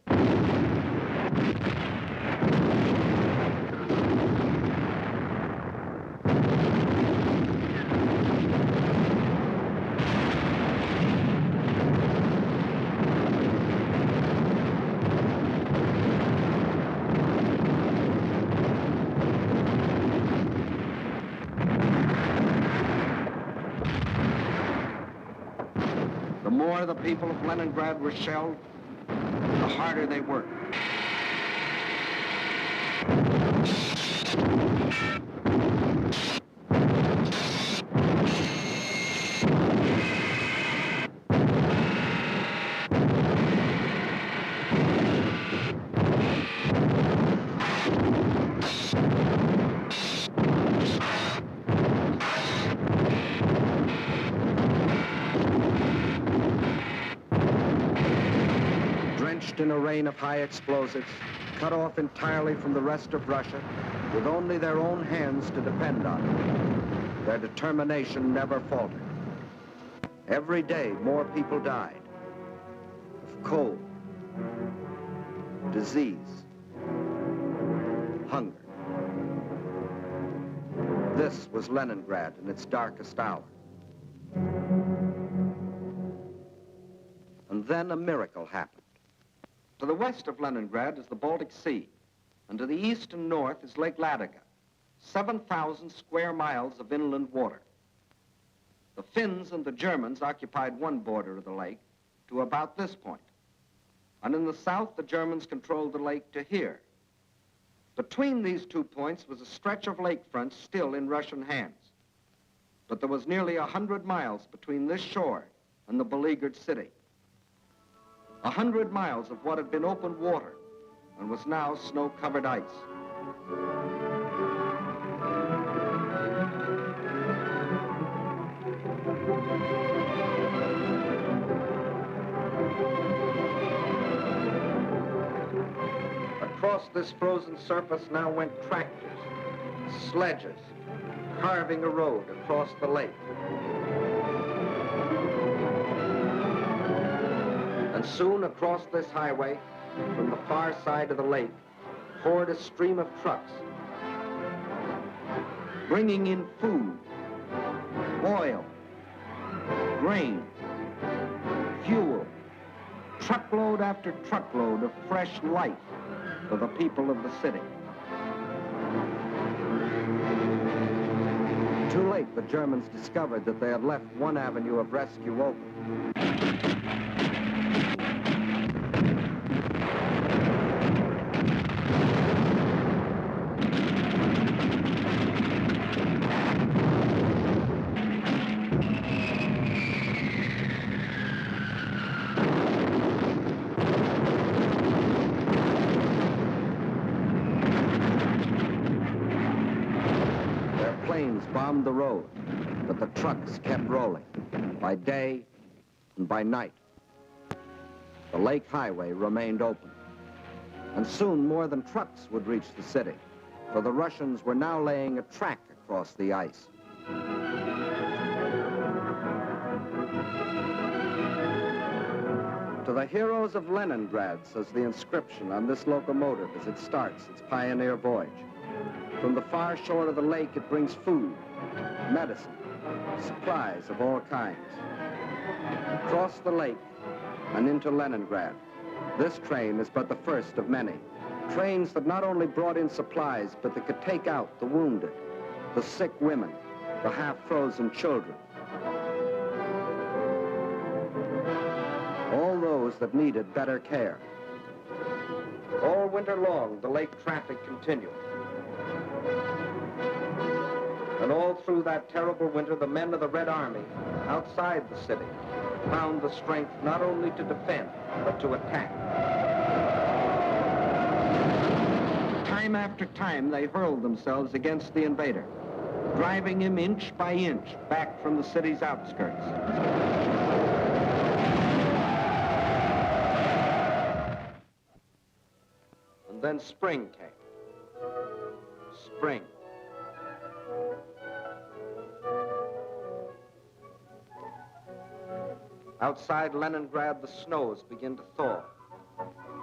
The more the people of Leningrad were shelled, the harder they worked. In a rain of high explosives, cut off entirely from the rest of Russia, with only their own hands to depend on. Their determination never faltered. Every day, more people died of cold, disease, hunger. This was Leningrad in its darkest hour. And then a miracle happened. To the west of Leningrad is the Baltic Sea, and to the east and north is Lake Ladoga, 7,000 square miles of inland water. The Finns and the Germans occupied one border of the lake to about this point, and in the south the Germans controlled the lake to here. Between these 2 points was a stretch of lakefront still in Russian hands, but there was nearly 100 miles between this shore and the beleaguered city. 100 miles of what had been open water and was now snow-covered ice. Across this frozen surface now went tractors, sledges, carving a road across the lake. And soon across this highway, from the far side of the lake, poured a stream of trucks, bringing in food, oil, grain, fuel, truckload after truckload of fresh life for the people of the city. Too late, the Germans discovered that they had left one avenue of rescue open. Bombed the road, but the trucks kept rolling, by day and by night. The lake highway remained open, and soon more than trucks would reach the city, for the Russians were now laying a track across the ice. To the heroes of Leningrad, says the inscription on this locomotive as it starts its pioneer voyage. From the far shore of the lake, it brings food, medicine, supplies of all kinds. Across the lake and into Leningrad, this train is but the first of many. Trains that not only brought in supplies, but that could take out the wounded, the sick women, the half-frozen children. All those that needed better care. All winter long, the lake traffic continued. And all through that terrible winter, the men of the Red Army, outside the city, found the strength not only to defend, but to attack. Time after time, they hurled themselves against the invader, driving him inch by inch back from the city's outskirts. And then spring came. Spring. Outside Leningrad, the snows begin to thaw,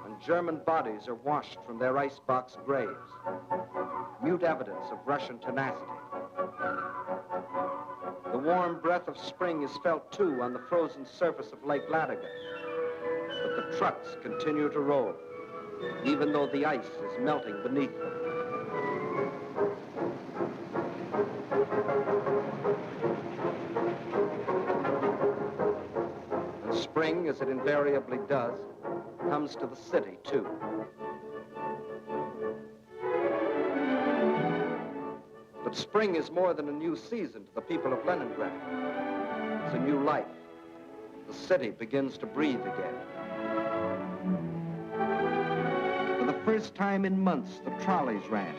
and German bodies are washed from their icebox graves, mute evidence of Russian tenacity. The warm breath of spring is felt, too, on the frozen surface of Lake Ladoga, but the trucks continue to roll, even though the ice is melting beneath them. Spring, as it invariably does, comes to the city, too. But spring is more than a new season to the people of Leningrad. It's a new life. The city begins to breathe again. For the first time in months, the trolleys ran.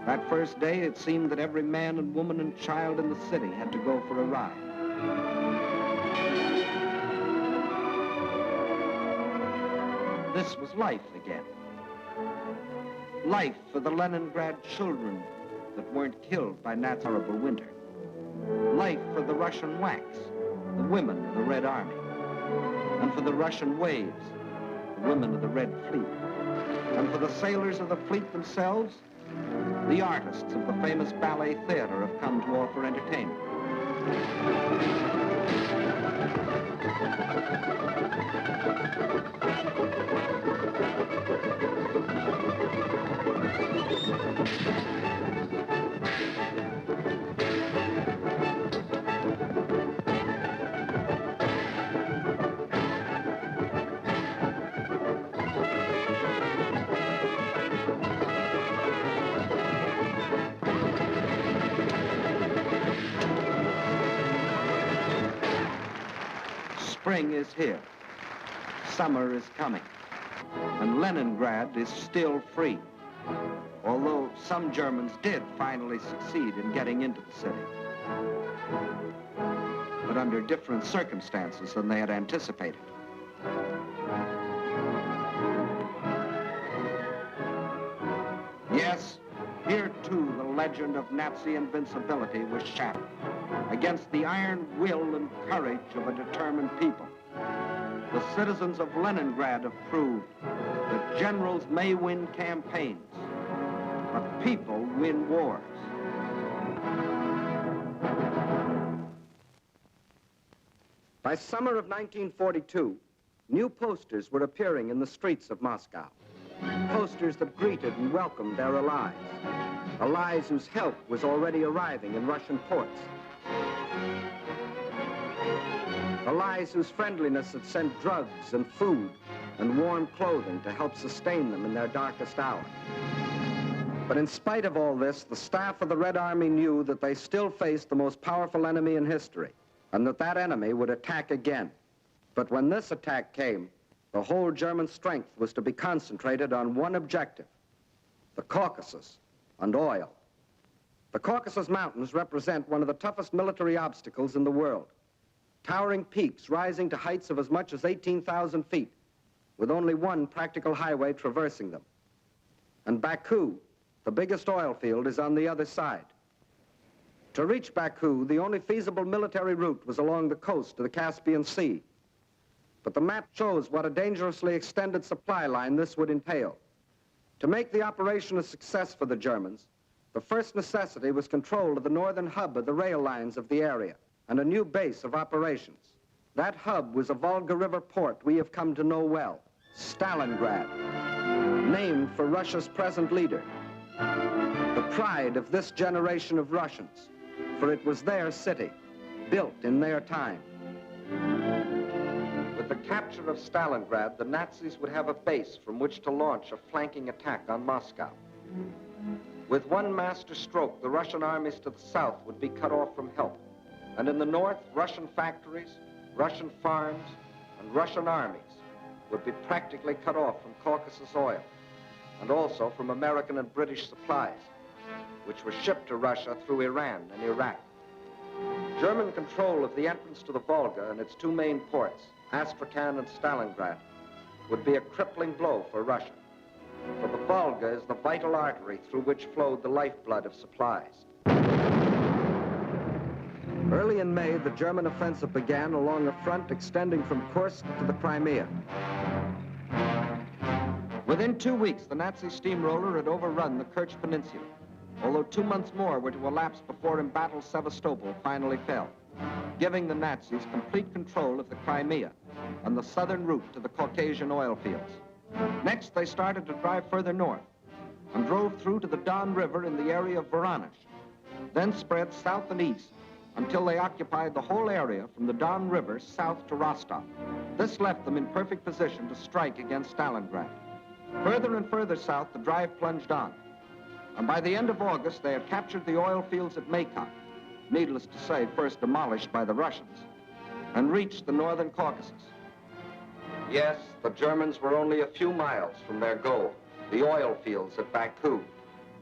That first day, it seemed that every man and woman and child in the city had to go for a ride. This was life again. Life for the Leningrad children that weren't killed by Nat's horrible winter. Life for the Russian WACs, the women of the Red Army. And for the Russian waves, the women of the Red Fleet. And for the sailors of the fleet themselves, the artists of the famous ballet theater have come to offer entertainment. Spring is here. Summer is coming. And Leningrad is still free. Although some Germans did finally succeed in getting into the city. But under different circumstances than they had anticipated. Yes, here too the legend of Nazi invincibility was shattered against the iron will and courage of a determined people. The citizens of Leningrad have proved that generals may win campaigns, but people win wars. By summer of 1942, new posters were appearing in the streets of Moscow. Posters that greeted and welcomed their allies. Allies whose help was already arriving in Russian ports. Allies whose friendliness had sent drugs and food and warm clothing to help sustain them in their darkest hour. But in spite of all this, the staff of the Red Army knew that they still faced the most powerful enemy in history, and that that enemy would attack again. But when this attack came, the whole German strength was to be concentrated on one objective, the Caucasus and oil. The Caucasus Mountains represent one of the toughest military obstacles in the world. Towering peaks rising to heights of as much as 18,000 feet, with only one practical highway traversing them. And Baku, the biggest oil field, is on the other side. To reach Baku, the only feasible military route was along the coast to the Caspian Sea. But the map shows what a dangerously extended supply line this would entail. To make the operation a success for the Germans, the first necessity was control of the northern hub of the rail lines of the area and a new base of operations. That hub was a Volga River port we have come to know well, Stalingrad, named for Russia's present leader. The pride of this generation of Russians, for it was their city, built in their time. With the capture of Stalingrad, the Nazis would have a base from which to launch a flanking attack on Moscow. With one master stroke, the Russian armies to the south would be cut off from help. And in the north, Russian factories, Russian farms, and Russian armies would be practically cut off from Caucasus oil, and also from American and British supplies, which were shipped to Russia through Iran and Iraq. German control of the entrance to the Volga and its two main ports, Astrakhan and Stalingrad, would be a crippling blow for Russia. For the Volga is the vital artery through which flowed the lifeblood of supplies. Early in May, the German offensive began along a front extending from Kursk to the Crimea. Within 2 weeks, the Nazi steamroller had overrun the Kerch Peninsula, although 2 months more were to elapse before embattled Sevastopol finally fell, giving the Nazis complete control of the Crimea and the southern route to the Caucasian oil fields. Next, they started to drive further north and drove through to the Don River in the area of Voronezh, then spread south and east until they occupied the whole area from the Don River south to Rostov. This left them in perfect position to strike against Stalingrad. Further and further south, the drive plunged on. And by the end of August, they had captured the oil fields at Maykop, needless to say, first demolished by the Russians, and reached the northern Caucasus. Yes, the Germans were only a few miles from their goal, the oil fields at Baku.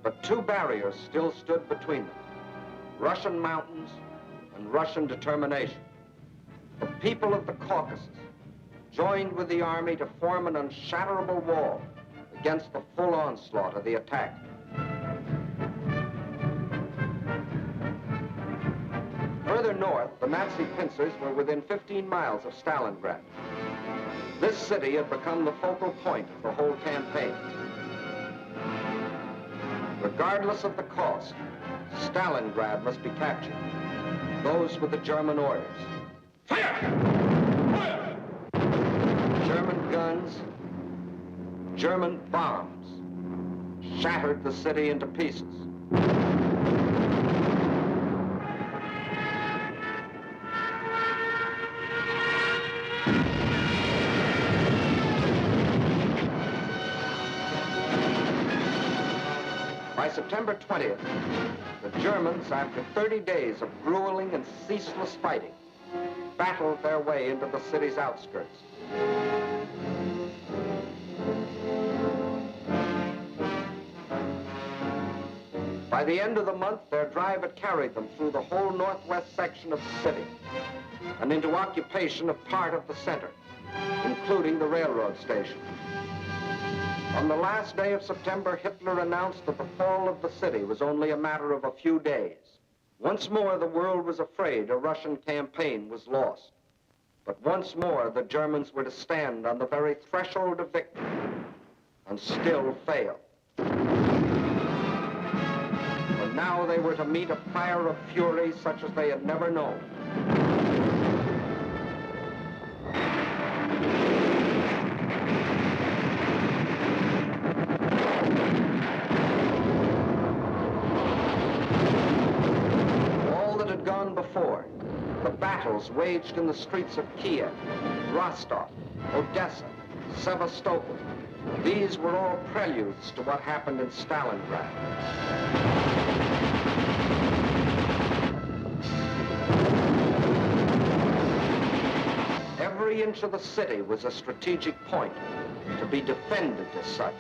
But two barriers still stood between them, Russian mountains and Russian determination. The people of the Caucasus joined with the army to form an unshatterable wall against the full onslaught of the attack. Further north, the Nazi pincers were within 15 miles of Stalingrad. This city had become the focal point of the whole campaign. Regardless of the cost, Stalingrad must be captured. Those were the German orders. Fire! Fire! German guns, German bombs shattered the city into pieces. By September 20th, the Germans, after 30 days of grueling and ceaseless fighting, battled their way into the city's outskirts. By the end of the month, their drive had carried them through the whole northwest section of the city and into occupation of part of the center, including the railroad station. On the last day of September, Hitler announced that the fall of the city was only a matter of a few days. Once more, the world was afraid a Russian campaign was lost. But once more, the Germans were to stand on the very threshold of victory and still fail. And now they were to meet a fire of fury such as they had never known. Before, the battles waged in the streets of Kiev, Rostov, Odessa, Sevastopol, these were all preludes to what happened in Stalingrad. Every inch of the city was a strategic point to be defended as such.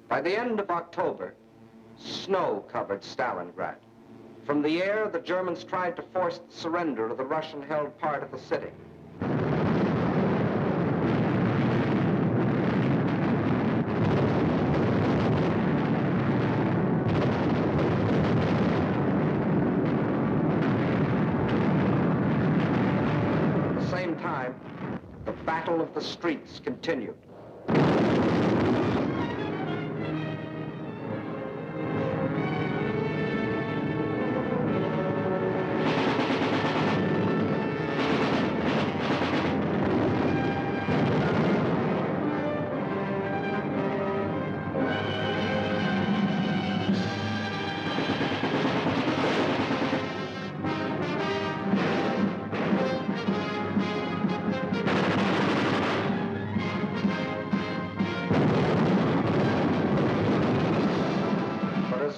By the end of October, snow covered Stalingrad. From the air, the Germans tried to force the surrender of the Russian-held part of the city. At the same time, the battle of the streets continued.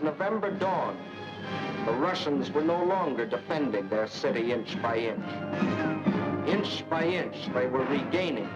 November dawned, the Russians were no longer defending their city inch by inch. Inch by inch, they were regaining it.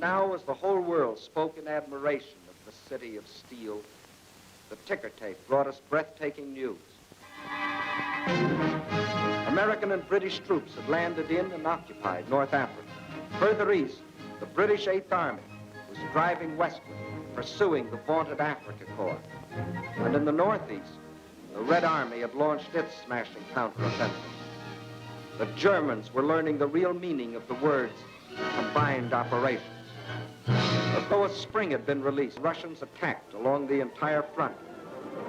Now, as the whole world spoke in admiration of the city of steel, the ticker tape brought us breathtaking news. American and British troops had landed in and occupied North Africa. Further east, the British Eighth Army was driving westward, pursuing the vaunted Africa Corps. And in the northeast, the Red Army had launched its smashing counteroffensive. The Germans were learning the real meaning of the words combined operations. As though a spring had been released, Russians attacked along the entire front.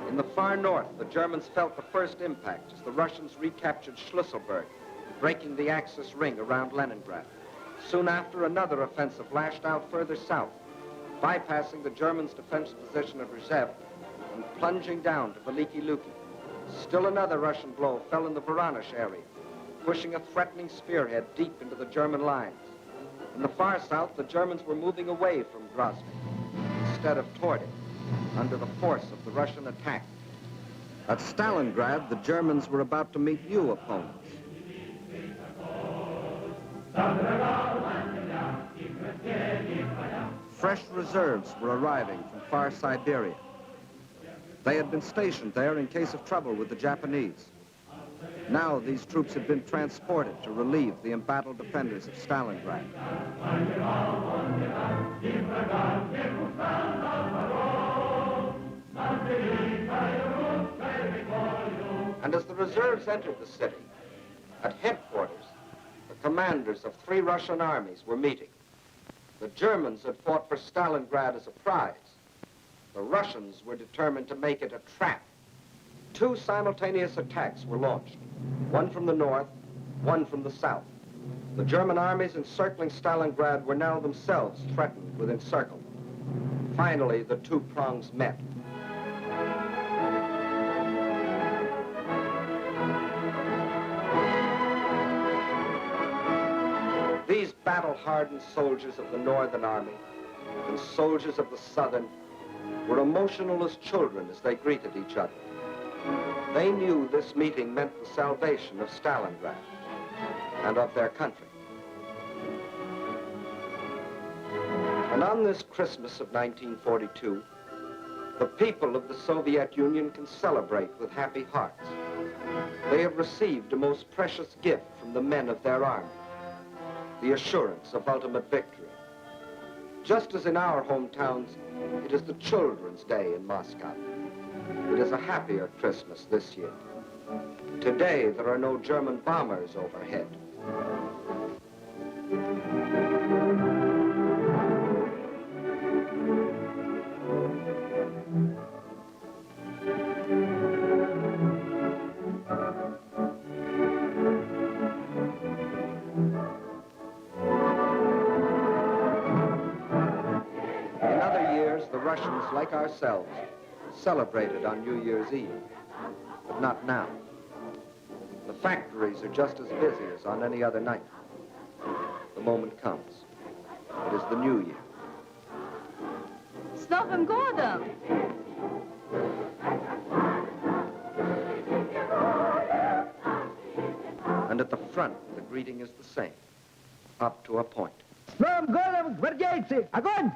In the far north, the Germans felt the first impact as the Russians recaptured Schlüsselburg, breaking the Axis ring around Leningrad. Soon after, another offensive lashed out further south, bypassing the Germans' defense position at Rzhev and plunging down to Veliki Luki. Still another Russian blow fell in the Voronezh area, pushing a threatening spearhead deep into the German lines. In the far south, the Germans were moving away from Grozny, instead of toward it, under the force of the Russian attack. At Stalingrad, the Germans were about to meet new opponents. Fresh reserves were arriving from far Siberia. They had been stationed there in case of trouble with the Japanese. Now these troops had been transported to relieve the embattled defenders of Stalingrad. And as the reserves entered the city, at headquarters, the commanders of 3 Russian armies were meeting. The Germans had fought for Stalingrad as a prize. The Russians were determined to make it a trap. 2 simultaneous attacks were launched, one from the north, one from the south. The German armies encircling Stalingrad were now themselves threatened with encirclement. Finally, the 2 prongs met. These battle-hardened soldiers of the Northern Army and soldiers of the Southern were emotional as children as they greeted each other. They knew this meeting meant the salvation of Stalingrad and of their country. And on this Christmas of 1942, the people of the Soviet Union can celebrate with happy hearts. They have received a most precious gift from the men of their army, the assurance of ultimate victory. Just as in our hometowns, it is the Children's Day in Moscow. It is a happier Christmas this year. Today, there are no German bombers overhead. In other years, the Russians, like ourselves, celebrated on New Year's Eve, but not now. The factories are just as busy as on any other night. The moment comes. It is the New Year. С Новым годом! And at the front, the greeting is the same, up to a point. С Новым годом, гвардейцы! Огонь!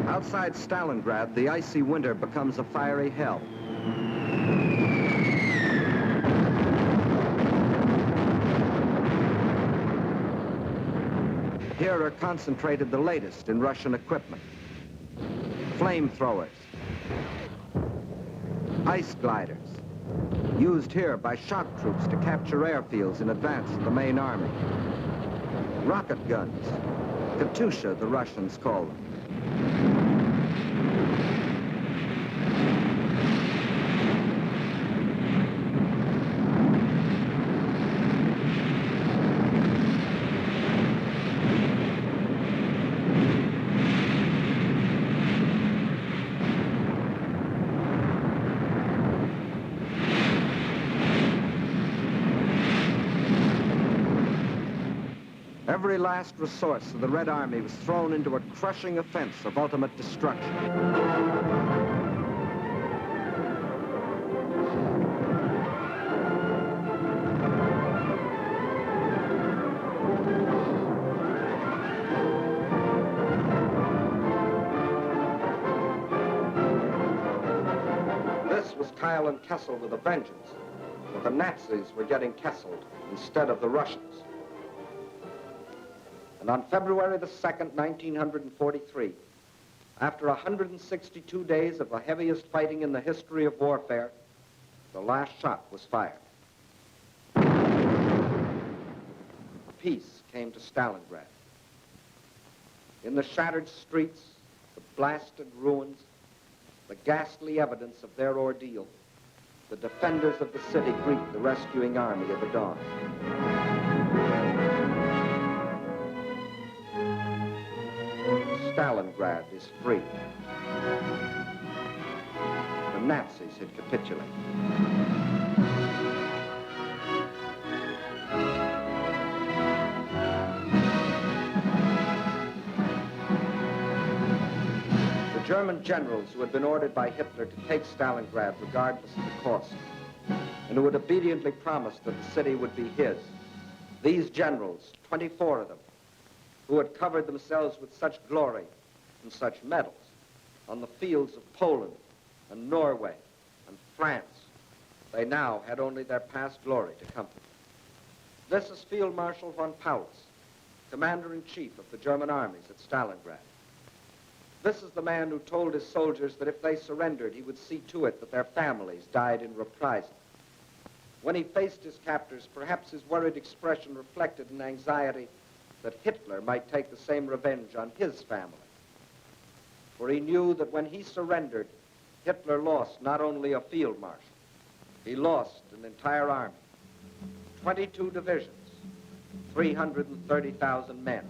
Outside Stalingrad, the icy winter becomes a fiery hell. Here are concentrated the latest in Russian equipment. Flamethrowers, ice gliders, used here by shock troops to capture airfields in advance of the main army. Rocket guns, Katyusha, the Russians call them. Every last resource of the Red Army was thrown into a crushing offense of ultimate destruction. This was Kyle and Kessel with a vengeance, but the Nazis were getting Kesseled instead of the Russians. And on February the 2nd, 1943, after 162 days of the heaviest fighting in the history of warfare, the last shot was fired. peace came to Stalingrad. In the shattered streets, the blasted ruins, the ghastly evidence of their ordeal, the defenders of the city greet the rescuing army of the dawn. Stalingrad is free. The Nazis had capitulated. The German generals who had been ordered by Hitler to take Stalingrad regardless of the cost, and who had obediently promised that the city would be his, these generals, 24 of them, who had covered themselves with such glory and such medals on the fields of Poland and Norway and France, they now had only their past glory to comfort. This is Field Marshal von Paulus, Commander-in-Chief of the German armies at Stalingrad. This is the man who told his soldiers that if they surrendered, he would see to it that their families died in reprisal. When he faced his captors, perhaps his worried expression reflected an anxiety that Hitler might take the same revenge on his family. For he knew that when he surrendered, Hitler lost not only a field marshal, he lost an entire army, 22 divisions, 330,000 men.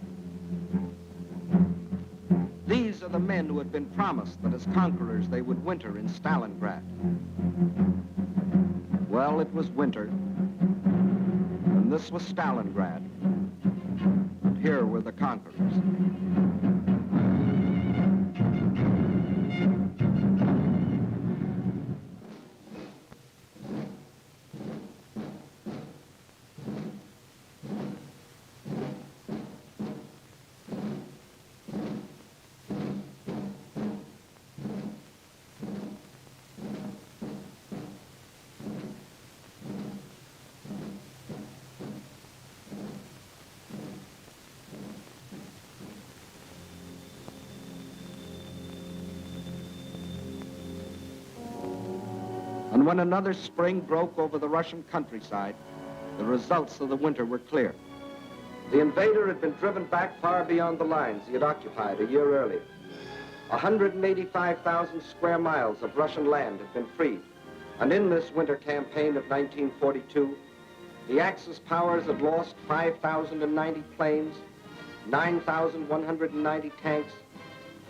These are the men who had been promised that as conquerors they would winter in Stalingrad. Well, it was winter, and this was Stalingrad. And here were the conquerors. And when another spring broke over the Russian countryside, the results of the winter were clear. The invader had been driven back far beyond the lines he had occupied a year earlier. 185,000 square miles of Russian land had been freed. And in this winter campaign of 1942, the Axis powers had lost 5,090 planes, 9,190 tanks,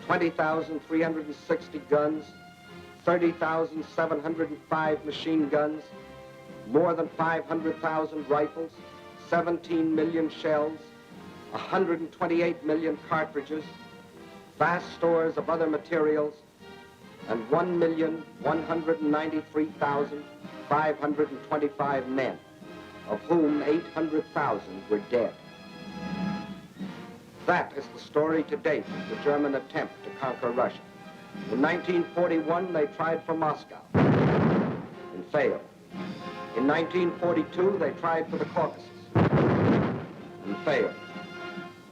20,360 guns, 30,705 machine guns, more than 500,000 rifles, 17 million shells, 128 million cartridges, vast stores of other materials, and 1,193,525 men, of whom 800,000 were dead. That is the story to date of the German attempt to conquer Russia. In 1941, they tried for Moscow and failed. In 1942, they tried for the Caucasus and failed.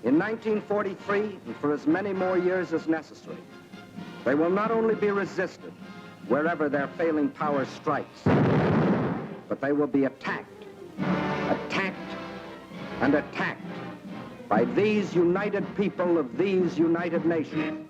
In 1943, and for as many more years as necessary, they will not only be resisted wherever their failing power strikes, but they will be attacked, attacked, and attacked by these united people of these united nations.